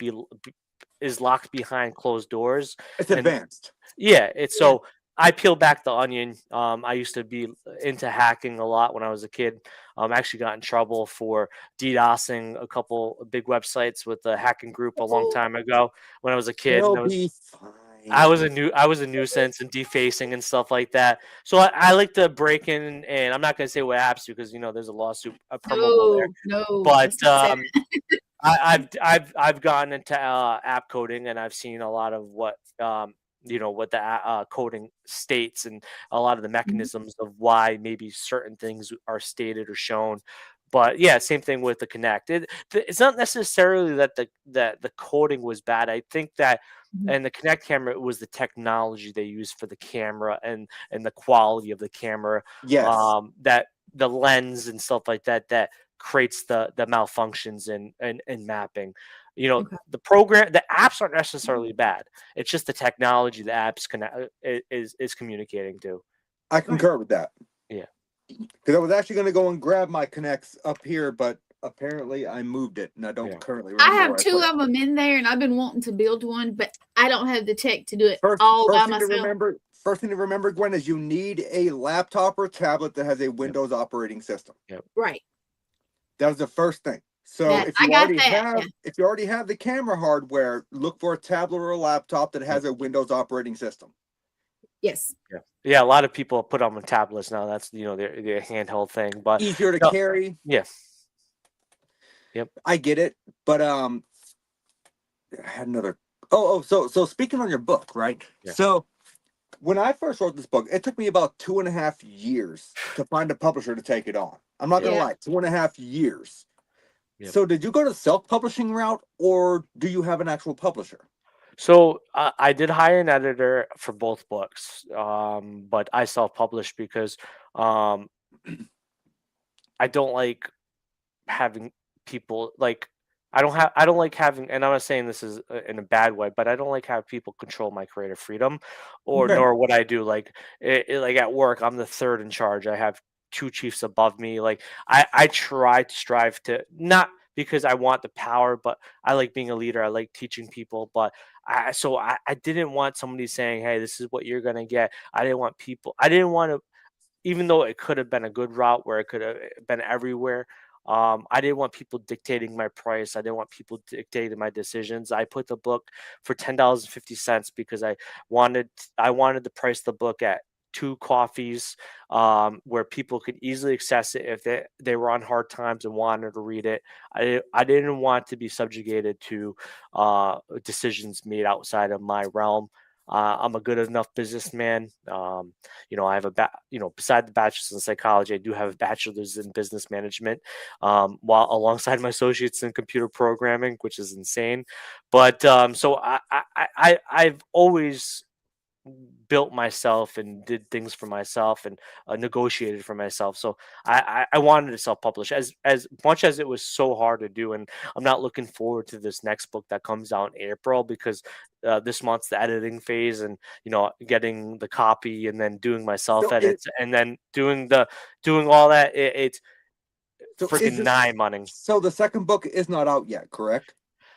C: is locked behind closed doors.
A: It's advanced.
C: It's so I peel back the onion. I used to be into hacking a lot when I was a kid. I actually got in trouble for DDoSing a couple of big websites with a hacking group a long time ago when I was a kid. I was a nuisance and defacing and stuff like that. So I like to break in, and I'm not going to say what apps, because there's a lawsuit permissible there.
B: No,
C: but I've gotten into app coding, and I've seen a lot of what what the coding states, and a lot of the mechanisms of why maybe certain things are stated or shown. But yeah, same thing with the Kinect. It's not necessarily that the coding was bad. I think that and the Kinect camera, it was the technology they used for the camera and the quality of the camera.
A: Yes.
C: That the lens and stuff like that creates the malfunctions in mapping. The apps aren't necessarily bad. It's just the technology the apps is communicating to.
A: I concur with that.
C: Yeah.
A: Because I was actually going to go and grab my Kinects up here, but Apparently, I moved it, and I don't
C: Yeah.
A: currently
B: I
A: remember
B: have
A: where I
B: two
A: put it.
B: of them in there, and I've been wanting to build one, but I don't have the tech to do it
A: First,
B: all by
A: first thing to
B: myself.
A: remember. First thing to remember, Gwen, is you need a laptop or tablet that has a Windows operating system.
B: Right.
A: That was the first thing. So
B: That I got that. Yeah.
A: if you already have the camera hardware, look for a tablet or a laptop that has a Windows operating system.
B: Yes.
C: Yeah. A lot of people put on the tablets now. That's their handheld thing, but
A: Easier to
C: no,
A: carry.
C: yeah. Yep.
A: I get it, but I had another. So speaking on your book, right?
C: Yeah.
A: So when I first wrote this book, it took me about 2.5 years to find a publisher to take it on. I'm not gonna
B: Yeah.
A: lie, 2.5 years.
C: Yep.
A: So did you go the self-publishing route, or do you have an actual publisher?
C: So I did hire an editor for both books, but I self-published because um, I don't like having people like I don't like having, and I'm not saying this is in a bad way, but I don't like having people control my creative freedom, or
A: Okay.
C: nor what I do. Like like at work, I'm the third in charge. I have two chiefs above me. Like I try to strive to, not because I want the power, but I like being a leader. I like teaching people, but I didn't want somebody saying, "Hey, this is what you're gonna get." I didn't want people. I didn't want to, even though it could have been a good route where it could have been everywhere. I didn't want people dictating my price. I didn't want people dictating my decisions. I put the book for $10.50 because I wanted to price the book at two coffees, where people could easily access it if they were on hard times and wanted to read it. I didn't want to be subjugated to decisions made outside of my realm. I'm a good enough businessman. I have beside the bachelor's in psychology, I do have a bachelor's in business management, while alongside my associates in computer programming, which is insane. But so I've always built myself and did things for myself and negotiated for myself. So I wanted to self-publish as much as it was so hard to do. And I'm not looking forward to this next book that comes out in April, because this month's the editing phase, and getting the copy and then doing my self
A: So
C: edits and then doing all that. It's
A: is
C: freaking
A: this
C: nigh money.
A: so the second book is not out yet, correct?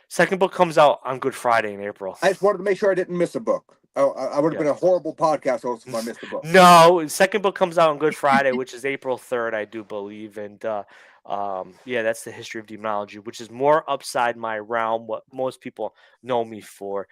C: Second book comes out on Good Friday in April.
A: I just wanted to make sure I didn't miss a book. I would have been a horrible podcast host if I missed a book.
C: No, second book comes out on Good Friday, which is April 3rd, I do believe. And yeah, that's the history of demonology, which is more upside my realm, what most people know me for.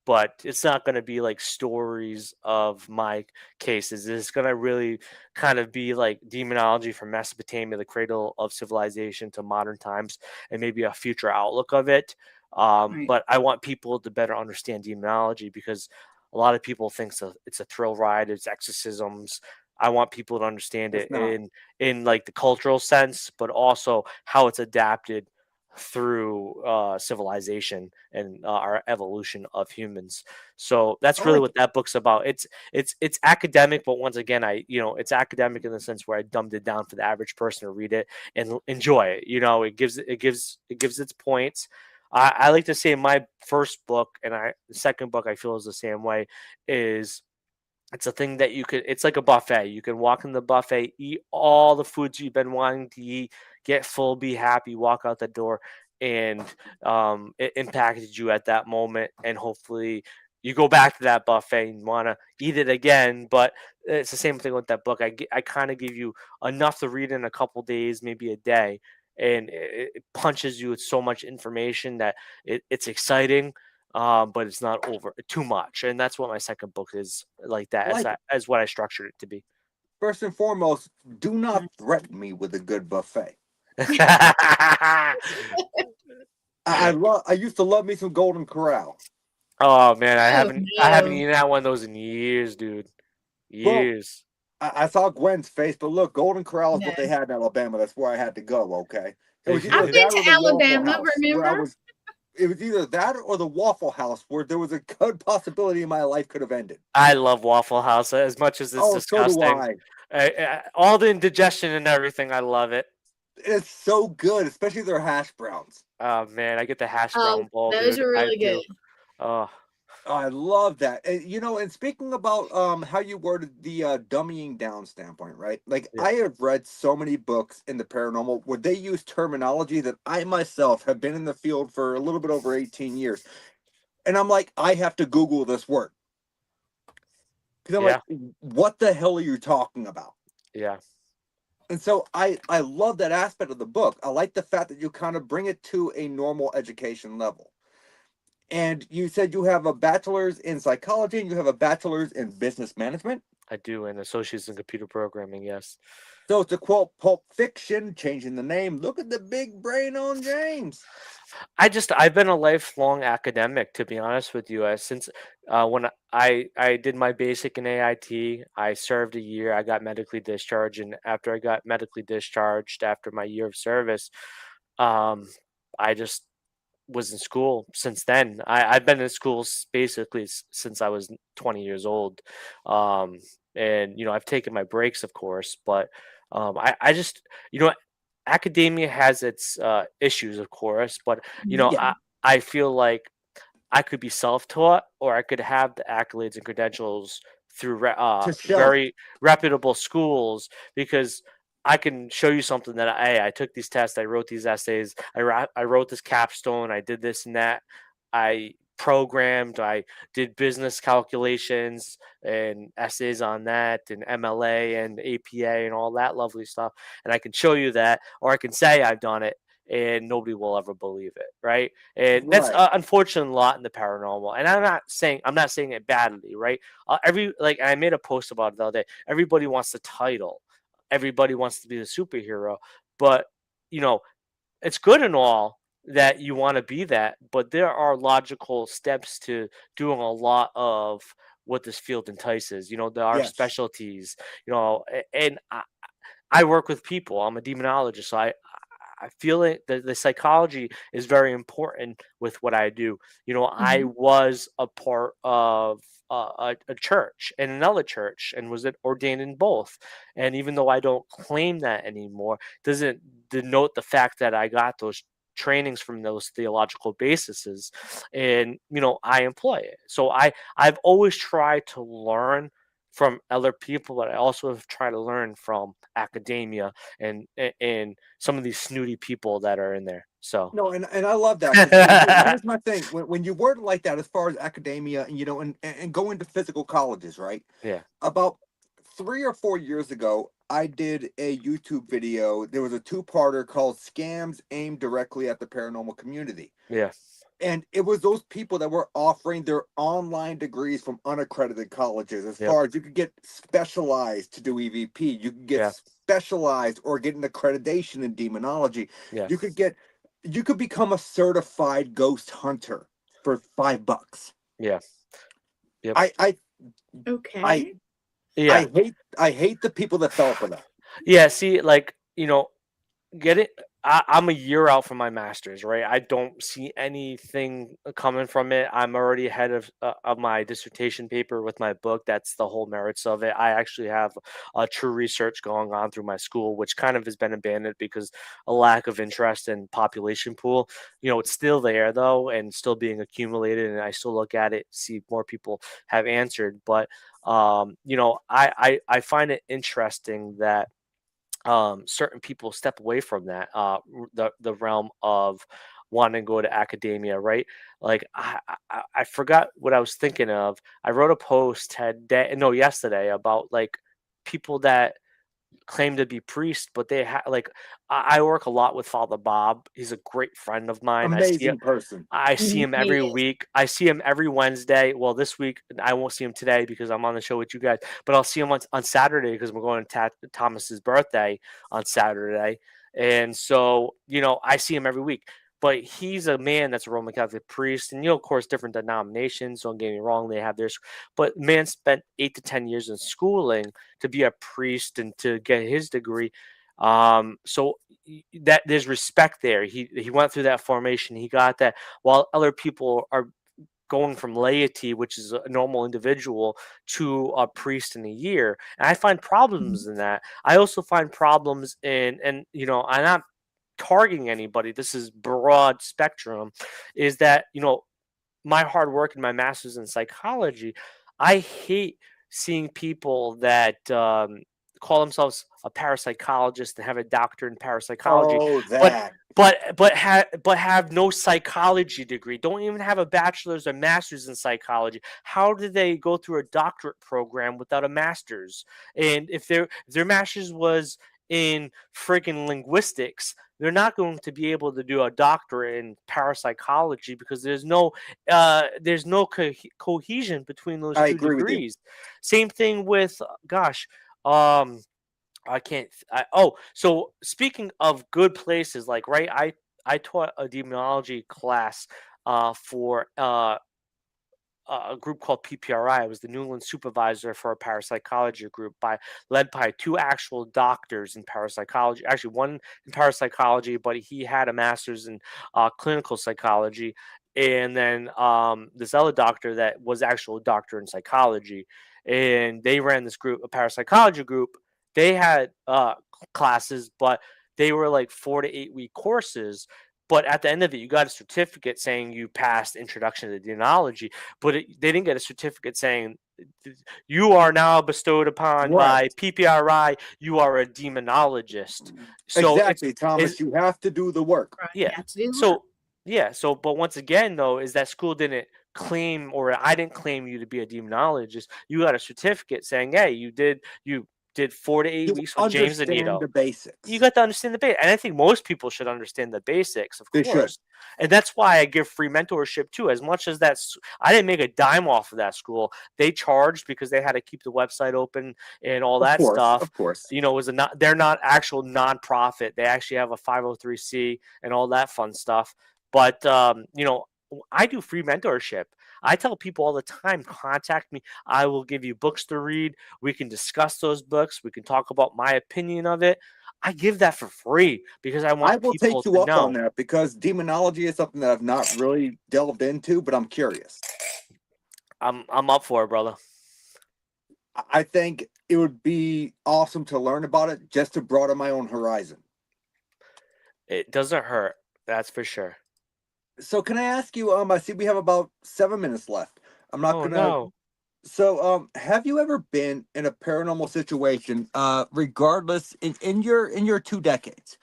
C: But it's not going to be like stories of my cases. It's going to really kind of be like demonology from Mesopotamia, the cradle of civilization, to modern times, and maybe a future outlook of it.
B: Right.
C: But I want people to better understand demonology, because a lot of people think it's a thrill ride, it's exorcisms. I want people to understand
A: It's
C: it
A: not.
C: in like the cultural sense, but also how it's adapted through civilization and our evolution of humans. So that's really
A: like
C: what that book's about. It's academic, but once again, it's academic in the sense where I dumbed it down for the average person to read it and enjoy it. It gives its points. I like to say my first book and the second book I feel is the same way. It's a thing that it's like a buffet. You can walk in the buffet, eat all the foods you've been wanting to eat, get full, be happy, walk out the door, and it impacted you at that moment. And hopefully you go back to that buffet and want to eat it again. But it's the same thing with that book. I kind of give you enough to read in a couple days, maybe a day. And it punches you with so much information that it's exciting, but it's not over too much. And that's what my second book is like that,
A: like it.
C: as what I structured it to be.
A: First and foremost, do not threaten me with a good buffet. I used to love me some Golden Corral.
C: Oh man, I
B: Oh
C: haven't
B: no.
C: eaten that one of those in years, dude.
A: Well,
C: Years.
A: I saw Gwen's face, but look, Golden Corral is
B: No.
A: what they had in Alabama. That's where I had to go. Okay, it was either
B: I've been
A: that
B: to
A: or the Waffle
B: Alabama,
A: House, where I
B: remember?
A: was. It was either that or the Waffle House, where there was a good possibility my life could have ended.
C: I love Waffle House as much as it's
A: Oh, so do
C: disgusting. All the indigestion and everything, I love it.
A: It's so good, especially their hash browns.
C: Oh man, I get the hash
B: Oh,
C: brown bowl,
B: those
C: dude.
B: are
C: I
B: really
C: do.
B: good.
C: Oh.
A: I love that. And and speaking about how you worded the dummying down standpoint, right? Like
C: Yeah.
A: I have read so many books in the paranormal where they use terminology that I myself have been in the field for a little bit over 18 years. And I'm like, I have to Google this word. Because I'm
C: Yeah.
A: like, what the hell are you talking about?
C: Yeah.
A: And so I love that aspect of the book. I like the fact that you kind of bring it to a normal education level. And you said you have a bachelor's in psychology and you have a bachelor's in business management.
C: I do, and associates in computer programming. Yes.
A: So to quote Pulp Fiction, changing the name, look at the big brain on James.
C: I've been a lifelong academic, to be honest with you. Since when I did my basic in AIT, I served a year. I got medically discharged, and after I got medically discharged, after my year of service, um, I just was in school since then. I've been in school basically since I was 20 years old, um, and I've taken my breaks, of course, but I just you know academia has its issues, of course, but
A: Yeah.
C: I feel like I could be self-taught, or I could have the accolades and credentials through
A: To show it.
C: very reputable schools, because I can show you something that I took these tests, I wrote these essays, I wrote this capstone, I did this and that, I programmed, I did business calculations and essays on that, and MLA and APA and all that lovely stuff, and I can show you that, or I can say I've done it, and nobody will ever believe it, right? And that's
A: Right.
C: unfortunate a lot in the paranormal. And I'm not saying it badly, right? I made a post about it the other day. Everybody wants the title, everybody wants to be the superhero, but you know, it's good and all that you want to be that, but there are logical steps to doing a lot of what this field entices. There are
A: Yes.
C: specialties. And I work with people. I'm a demonologist, so I feel it. The psychology is very important with what I do. I
B: Mhm.
C: was a part of a church and another church, and was ordained in both. And even though I don't claim that anymore, doesn't denote the fact that I got those trainings from those theological bases, and I employ it. So I've always tried to learn from other people, but I also have tried to learn from academia and some of these snooty people that are in there. So
A: No, and I love that because here's my thing. When you word it like that, as far as academia and and go into physical colleges, right?
C: yeah,
A: About 3 or 4 years ago, I did a YouTube video. There was a two-parter called "Scams Aimed Directly at the Paranormal Community."
C: yeah,
A: And it was those people that were offering their online degrees from unaccredited colleges. As
C: yep,
A: far as you could get specialized to do EVP, you could get
C: yeah,
A: specialized or get an accreditation in demonology.
C: yeah,
A: You could get, you could become a certified ghost hunter for $5.
C: yeah, yep,
A: I, I, I,
B: Okay.
C: yeah,
A: I hate the people that fell for that.
C: yeah. See, like get it. I'm a year out from my master's, right? I don't see anything coming from it. I'm already ahead of my dissertation paper with my book. That's the whole merits of it. I actually have true research going on through my school, which kind of has been abandoned because a lack of interest in population pool. It's still there though, and still being accumulated. And I still look at it, see more people have answered. But I find it interesting that certain people step away from that the realm of wanting to go to academia, right? Like I forgot what I was thinking of. I wrote a post yesterday about like people that claim to be priests, but like I work a lot with Father Bob. He's a great friend of mine.
A: Amazing person.
C: I see
B: Mhm.
C: him
B: He
C: every
B: is.
C: week. I see him every Wednesday. Well, this week I won't see him today because I'm on the show with you guys, but I'll see him on Saturday because we're going to Thomas's birthday on Saturday. And so, I see him every week. But he's a man that's a Roman Catholic priest, and of course, different denominations. Don't get me wrong; they have theirs. But man spent 8 to 10 years in schooling to be a priest and to get his degree. So that there's respect there. He went through that formation. He got that, while other people are going from laity, which is a normal individual, to a priest in a year. And I find
B: Mhm.
C: problems in that. I also find problems and I'm not targeting anybody. This is broad spectrum. Is that my hard work and my master's in psychology, I hate seeing people that call themselves a parapsychologist and have a doctorate in parapsychology,
A: Oh,
C: but
A: that.
C: have no psychology degree. Don't even have a bachelor's or master's in psychology. How did they go through a doctorate program without a master's? And if their master's was in freaking linguistics, they're not going to be able to do a doctorate in parapsychology because there's no cohesion between those
A: I
C: two
A: agree with you.
C: degrees. Same thing with um I can't oh, so speaking of good places, like, right, I taught a demonology class for a group called PPRI. I was the New England supervisor for a parapsychology group led by two actual doctors in parapsychology. Actually, one in parapsychology, but he had a master's in clinical psychology, and then this other doctor that was actual doctor in psychology. And they ran this group, a parapsychology group. They had classes, but they were like 4 to 8 week courses. But at the end of it, you got a certificate saying you passed introduction to demonology, but they didn't get a certificate saying you are now bestowed upon by
A: Right.
C: PPRI. You are a demonologist. So
A: Exactly, Thomas. You have to do the work.
B: Right.
C: yeah.
B: You have to do the work.
C: So but once again, though, is that school didn't claim, or I didn't claim you to be a demonologist. You got a certificate saying, hey, you did 4 to 8
A: You
C: weeks with James
A: understand
C: Annitto.
A: the basics.
C: You got to understand the basics. And I think most people should understand the basics, of
A: They should.
C: course. And that's why I give free mentorship too. As much as I didn't make a dime off of that school. They charged because they had to keep the website open and all
A: Of
C: that
A: course,
C: stuff.
A: of course.
C: You know, they're not actual nonprofit. They actually have a 503c and all that fun stuff. But you know, I do free mentorship. I tell people all the time, contact me. I will give you books to read. We can discuss those books. We can talk about my opinion of it. I give that for free because I
A: I
C: want
A: will
C: people
A: take you
C: to
A: up on
C: know.
A: that because demonology is something that I've not really delved into, but I'm curious.
C: I'm up for it, brother.
A: I think it would be awesome to learn about it just to broaden my own horizon.
C: It doesn't hurt. That's for sure.
A: So can I ask you, I see we have about 7 minutes left. I'm not
C: Oh
A: gonna
C: no.
A: So have you ever been in a paranormal situation, regardless in your 2 decades,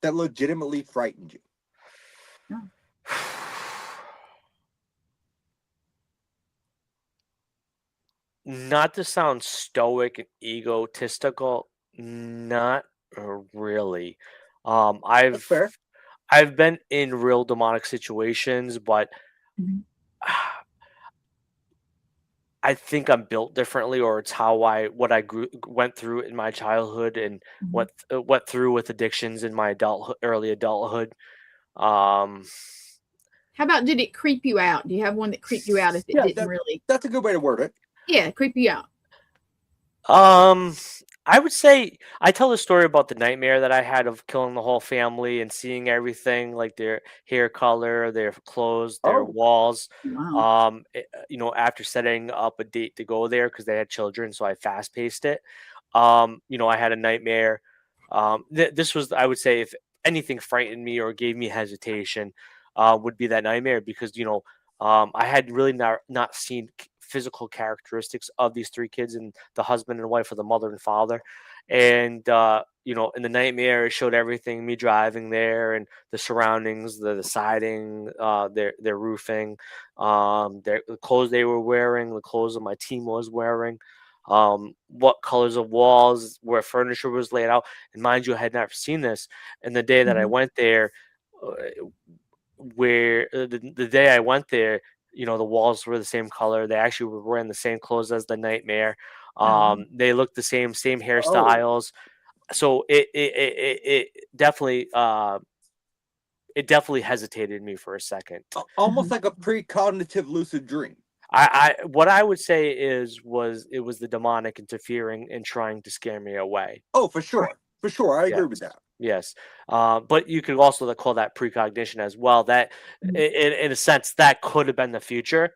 A: that legitimately frightened you?
C: Not to sound stoic and egotistical, not really.
A: That's fair.
C: I've been in real demonic situations, but
B: Mhm.
C: I think I'm built differently, or it's how what I went through in my childhood and
B: Mhm.
C: went through with addictions in my early adulthood. Um,
B: How about, did it creep you out? Do you have one that creeped you out if it
A: Yeah,
B: didn't really?
A: that's a good way to word it.
B: Yeah, creep you out.
C: um, I would say I tell the story about the nightmare that I had of killing the whole family and seeing everything, like their hair color, their clothes, their
A: Oh,
C: walls.
B: Wow.
C: You know, after setting up a date to go there because they had children, so I fast paced it. You know, I had a nightmare. This was, I would say, if anything frightened me or gave me hesitation, would be that nightmare because I had really not seen physical characteristics of these three kids and the husband and wife, or the mother and father. And you know, in the nightmare, it showed everything: me driving there and the surroundings, the siding, their roofing, the clothes they were wearing, the clothes that my team was wearing, what colors of walls, where furniture was laid out. And mind you, I had never seen this. And the day that I
B: Mhm.
C: went there, uh, the day I went there, you know, the walls were the same color. They actually were wearing the same clothes as the nightmare.
B: Oh,
C: They looked the same
A: oh,
C: hairstyles. So it definitely hesitated me for a second.
A: almost
B: mhm.
A: like a precognitive lucid dream.
C: I what I would say it was the demonic interfering and trying to scare me away.
A: Oh, for
B: Right.
A: sure, for sure. I agree with
C: Yes.
A: that.
C: Yes. But you could also call that precognition as well. That
B: Mhm.
C: in a sense that could have been the future,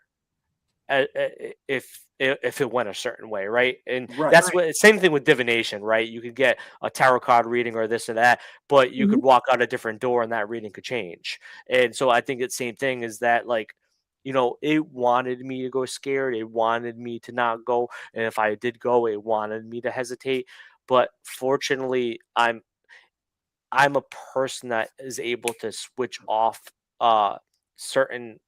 C: if it went a certain way, right? And
A: Right.
C: that's
B: Right.
C: what same thing with divination, right? You could get a tarot card reading or this or that, but you
B: Mhm.
C: could walk out a different door and that reading could change. And so I think the same thing is that, like, it wanted me to go scared. It wanted me to not go. And if I did go, it wanted me to hesitate. But fortunately, I'm a person that is able to switch off certain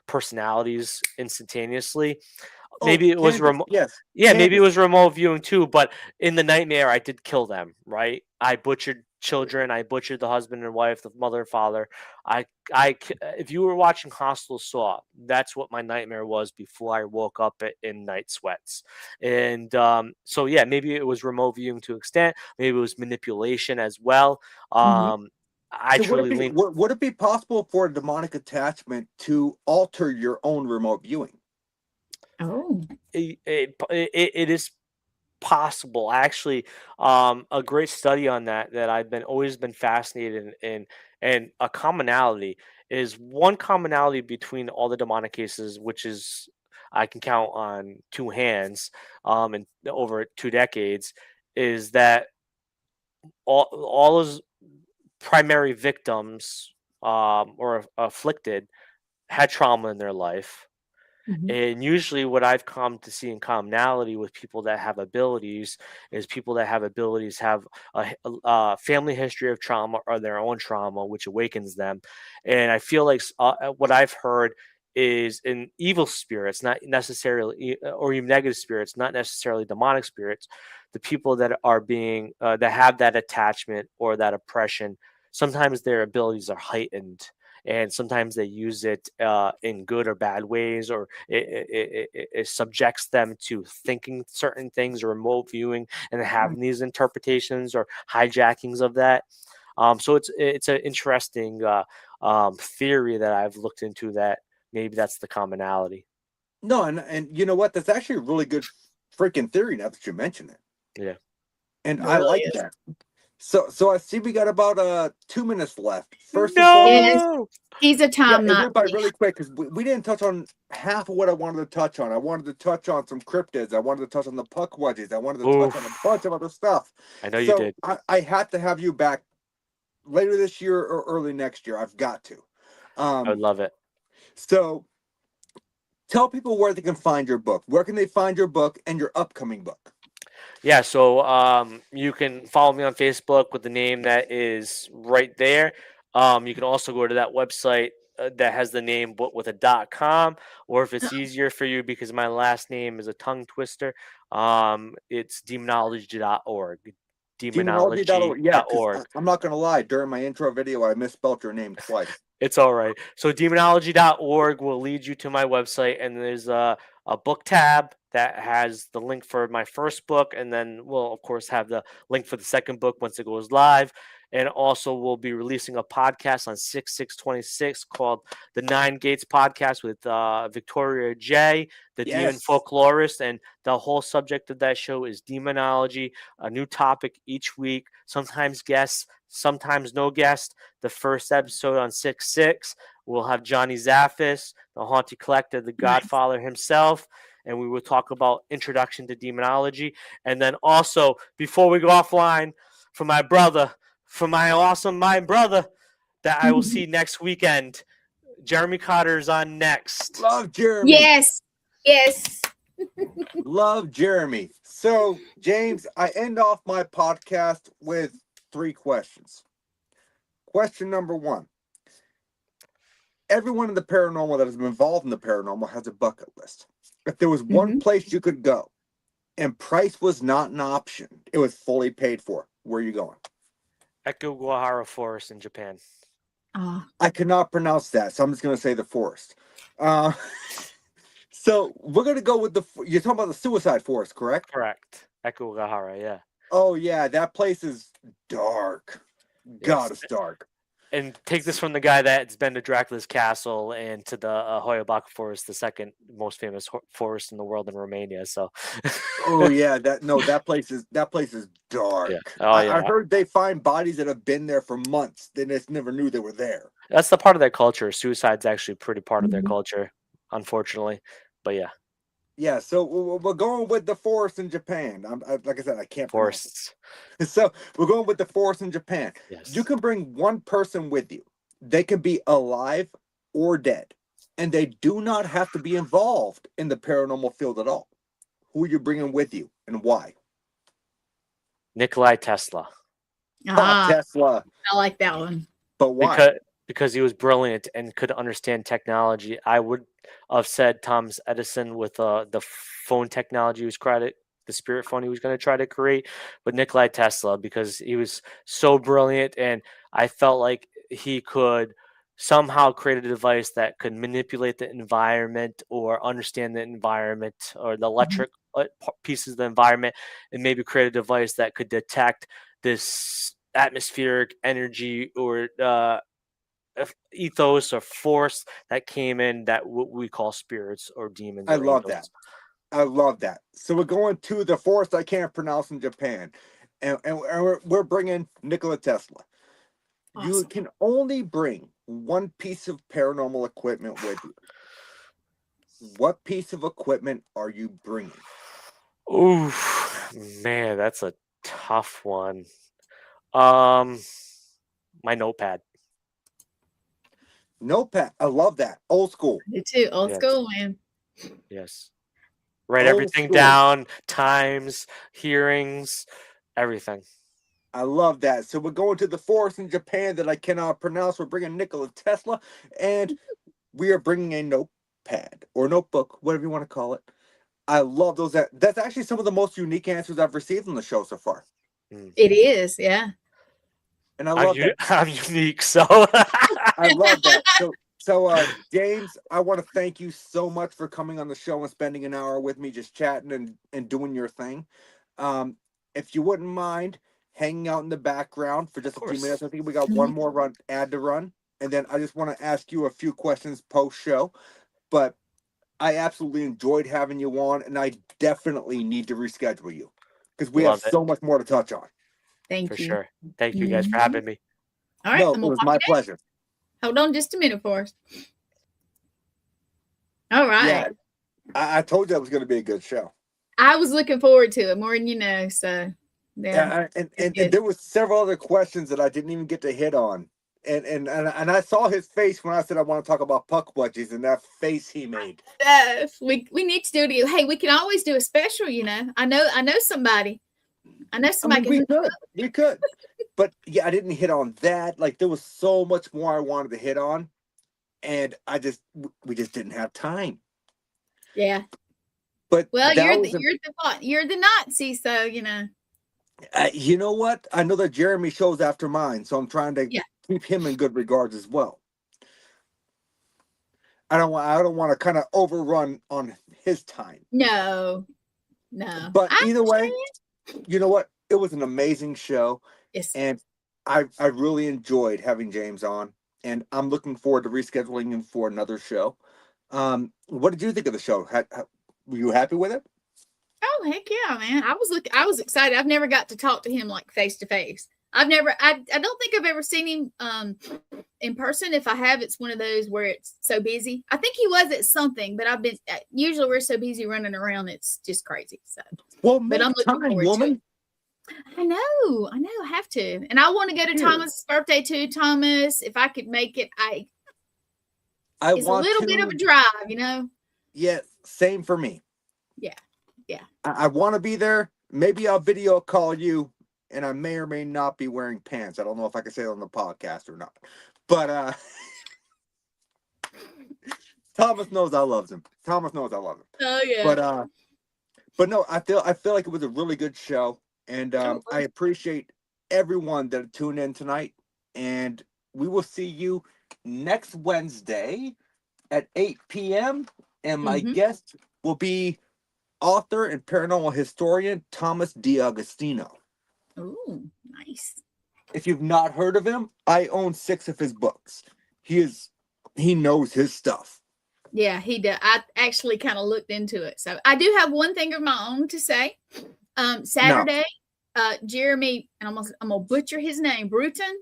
C: personalities instantaneously.
A: Oh,
C: Maybe it was
A: Candace,
C: remote.
A: yes,
C: Yeah, maybe it
A: Candace.
C: was remote viewing too, but in the nightmare, I did kill them, right? I butchered children. I butchered the husband and wife, the mother and father. If you were watching Hostel Saw, that's what my nightmare was before I woke up in night sweats. And so, yeah, maybe it was remote viewing to an extent. Maybe it was manipulation as well.
B: Mhm.
C: I
A: So
C: truly lean.
A: would it be possible for a demonic attachment to alter your own remote viewing?
B: Oh.
C: It is possible. Actually, a great study on that I've been always been fascinated in, and a commonality is one commonality between all the demonic cases, which is I can count on two hands, and over 2 decades, is that all those primary victims, or afflicted, had trauma in their life.
B: Mhm.
C: And usually, what I've come to see in commonality with people that have abilities is people that have abilities have a family history of trauma or their own trauma, which awakens them. And I feel like what I've heard is in evil spirits, not necessarily, or even negative spirits, not necessarily demonic spirits, the people that are being that have that attachment or that oppression. Sometimes their abilities are heightened, and sometimes they use it in good or bad ways, or it subjects them to thinking certain things or remote viewing and having these interpretations or hijackings of that. So it's an interesting theory that I've looked into, that maybe that's the commonality.
A: No, and you know what? That's actually a really good freaking theory now that you mention it.
C: Yeah.
A: And
B: It
A: I
B: really
A: like
B: is.
A: that. So I see we got about 2 minutes left. First and foremost,
B: Yes.
C: No.
B: He's a
A: yeah,
B: time
A: it
B: nut.
A: went by really quick because we didn't touch on half of what I wanted to touch on. I wanted to touch on some cryptids. I wanted to touch on the puck wedges. I wanted to touch on a
C: Oof.
A: bunch of other stuff.
C: I know you
A: So
C: did.
A: I have to have you back later this year or early next year. I've got to.
C: I would love it.
A: So tell people where they can find your book. Where can they find your book and your upcoming book?
C: Yeah, so you can follow me on Facebook with the name that is right there. You can also go to that website that has the name but with a .com, or if it's easier for you because my last name is a tongue twister, it's demonology.org.
A: Demonology.org. Yeah, because
C: Demonology.org.
A: I'm not going to lie. During my intro video, I misspelled your name twice.
C: It's all right. So demonology.org will lead you to my website, and there's a book tab that has the link for my first book, and then we'll of course have the link for the second book once it goes live. And also we'll be releasing a podcast on 6/6/26 called the Nine Gates Podcast with Victoria J, the demon
A: Yes.
C: folklorist, and the whole subject of that show is demonology, a new topic each week, sometimes guests, sometimes no guest. The first episode on 6/6, we'll have Johnny Zaffis, the Haunted Collector, the
B: Nice.
C: Godfather himself, and we will talk about introduction to demonology. And then also, before we go offline, for my brother, for my awesome mind brother that I will see next weekend, Jeremy Carter's on next.
A: Love Jeremy.
B: Yes. Yes.
A: Love Jeremy. So, James, I end off my podcast with 3 questions. Question number 1. Everyone in the paranormal that has been involved in the paranormal has a bucket list. If there was one place you could go and price was not an option, it was fully paid for, where are you going?
C: Ekuwahara Forest in Japan.
A: I cannot pronounce that, so I'm just going to say the forest. So we're going to go with you're talking about the suicide forest, correct?
C: Correct. Ekuwahara, yeah.
A: Oh, yeah, that place is dark. God,
C: Yes.
A: it's dark.
C: And take this from the guy that's been to Dracula's castle and to the Hoya Forest, the second most famous forest in the world in Romania. So,
A: Oh yeah, that place is dark.
C: yeah. Oh
A: I
C: yeah,
A: heard they find bodies that have been there for months. They just never knew they were there.
C: that's the part of their culture. Suicide's actually pretty part of their culture, unfortunately. But yeah,
A: Yeah, so we're going with the forest in Japan. Like I said, I can't pronounce
C: forests.
A: it. So we're going with the forest in Japan.
C: Yes.
A: You can bring one person with you. They can be alive or dead. and they do not have to be involved in the paranormal field at all. Who are you bringing with you and why?
C: Nikolai Tesla.
A: Tesla.
B: I like that one.
A: But why?
C: Because he was brilliant and could understand technology. I would have said Thomas Edison with the phone technology he was the spirit phone he was going to try to create, but Nikolai Tesla, because he was so brilliant, and I felt like he could somehow create a device that could manipulate the environment or understand the environment or the electric pieces of the environment, and maybe create a device that could detect this atmospheric energy or ethos or force that came in that what we call spirits or demons.
A: I
C: or
A: love
C: angels.
A: that. I love that. So we're going to the forest I can't pronounce in Japan, and we're bringing Nikola Tesla.
B: Awesome.
A: You can only bring one piece of paranormal equipment with you. What piece of equipment are you bringing?
C: Ooh, man, that's a tough one. My notepad.
A: Notepad. I love that. Old school.
B: Me too. Old
C: Yes.
B: school, man.
C: Yes. Write
A: Old
C: everything
A: school.
C: down, times, hearings, everything.
A: I love that. So we're going to the forest in Japan that I cannot pronounce. We're bringing Nikola Tesla, and we are bringing a notepad or notebook, whatever you want to call it. I love those. That's actually some of the most unique answers I've received on the show so far.
B: It is, yeah.
A: And I love that.
C: I'm unique, so
A: I love that. So James, I want to thank you so much for coming on the show and spending an hour with me just chatting and doing your thing. If you wouldn't mind hanging out in the background for just a few minutes. I think we got one more ad to run. And then I just want to ask you a few questions post-show. But I absolutely enjoyed having you on, and I definitely need to reschedule you because we have so much more to touch on.
B: Thank
C: for
B: you.
C: sure. Thank you guys for having me.
B: All right.
A: No, it was my pleasure.
B: Hold on just a minute for us. All right.
A: Yeah, I told you that was going to be a good show.
B: I was looking forward to it more than you know. So
A: yeah, and there was several other questions that I didn't even get to hit on. And I saw his face when I said I want to talk about puck budgies, and that face he made.
B: We need to do it. Hey, we can always do a special. You know, I know somebody. I know somebody.
A: We could. But yeah, I didn't hit on that. Like there was so much more I wanted to hit on, and we just didn't have time.
B: Yeah.
A: But
B: well, you're the Nazi, so you know.
A: You know what? I know that Jeremy shows after mine, so I'm trying to keep him in good regards as well. I don't want to kind of overrun on his time.
B: No.
A: But either way, you know what? It was an amazing show.
B: Yes.
A: And I really enjoyed having James on, and I'm looking forward to rescheduling him for another show. What did you think of the show? Were you happy with it?
B: Oh heck yeah, man! I was excited. I've never got to talk to him like face to face. I don't think I've ever seen him in person. If I have, it's one of those where it's so busy. I think he was at something, but I've been usually we're so busy running around, it's just crazy. So
A: well,
B: but I'm looking forward to it. I know, I have to, and I want to go to Thomas's birthday too. Thomas, if I could make it, it's a little bit of a drive, you know.
A: Yeah, same for me.
B: Yeah.
A: I want to be there. Maybe I'll video call you, and I may or may not be wearing pants. I don't know if I can say it on the podcast or not. But Thomas knows I love him.
B: Oh yeah.
A: But no, I feel like it was a really good show, and I appreciate everyone that tuned in tonight. And we will see you next Wednesday at 8 p.m. And my guest will be author and paranormal historian Thomas D'Agostino.
B: Ooh, nice.
A: If you've not heard of him, I own 6 of his books. He knows his stuff.
B: Yeah, he does. I actually kind of looked into it. So I do have one thing of my own to say. Saturday, Jeremy, and I'm gonna butcher his name, Bruton,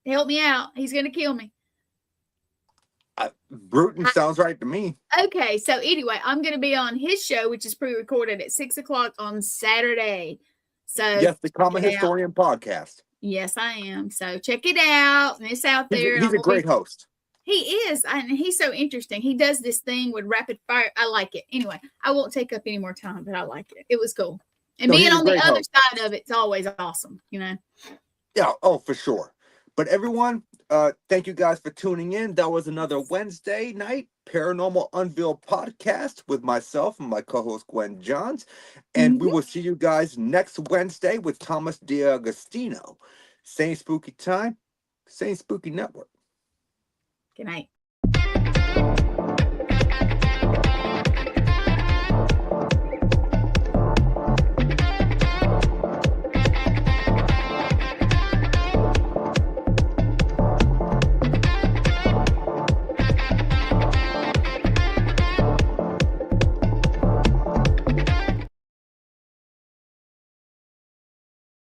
B: help me out. He's gonna kill me.
A: Bruton sounds right to me.
B: Okay, so anyway, I'm going to be on his show, which is pre-recorded at 6:00 on Saturday. So
A: yes, the Common Historian podcast.
B: Yes, I am. So check it out. And it's out there.
A: He's a great host.
B: He is, and he's so interesting. He does this thing with rapid fire. I like it. Anyway, I won't take up any more time, but I like it. It was cool. And
A: No,
B: being
A: he's a
B: on the
A: great
B: other
A: host.
B: side of it's always awesome, you know.
A: Yeah, oh, for sure. But everyone, thank you guys for tuning in. That was another Wednesday night Paranormal Unveiled podcast with myself and my co-host Gwen Johns. And we will see you guys next Wednesday with Thomas D'Agostino. Same spooky time, same spooky network.
B: Good night.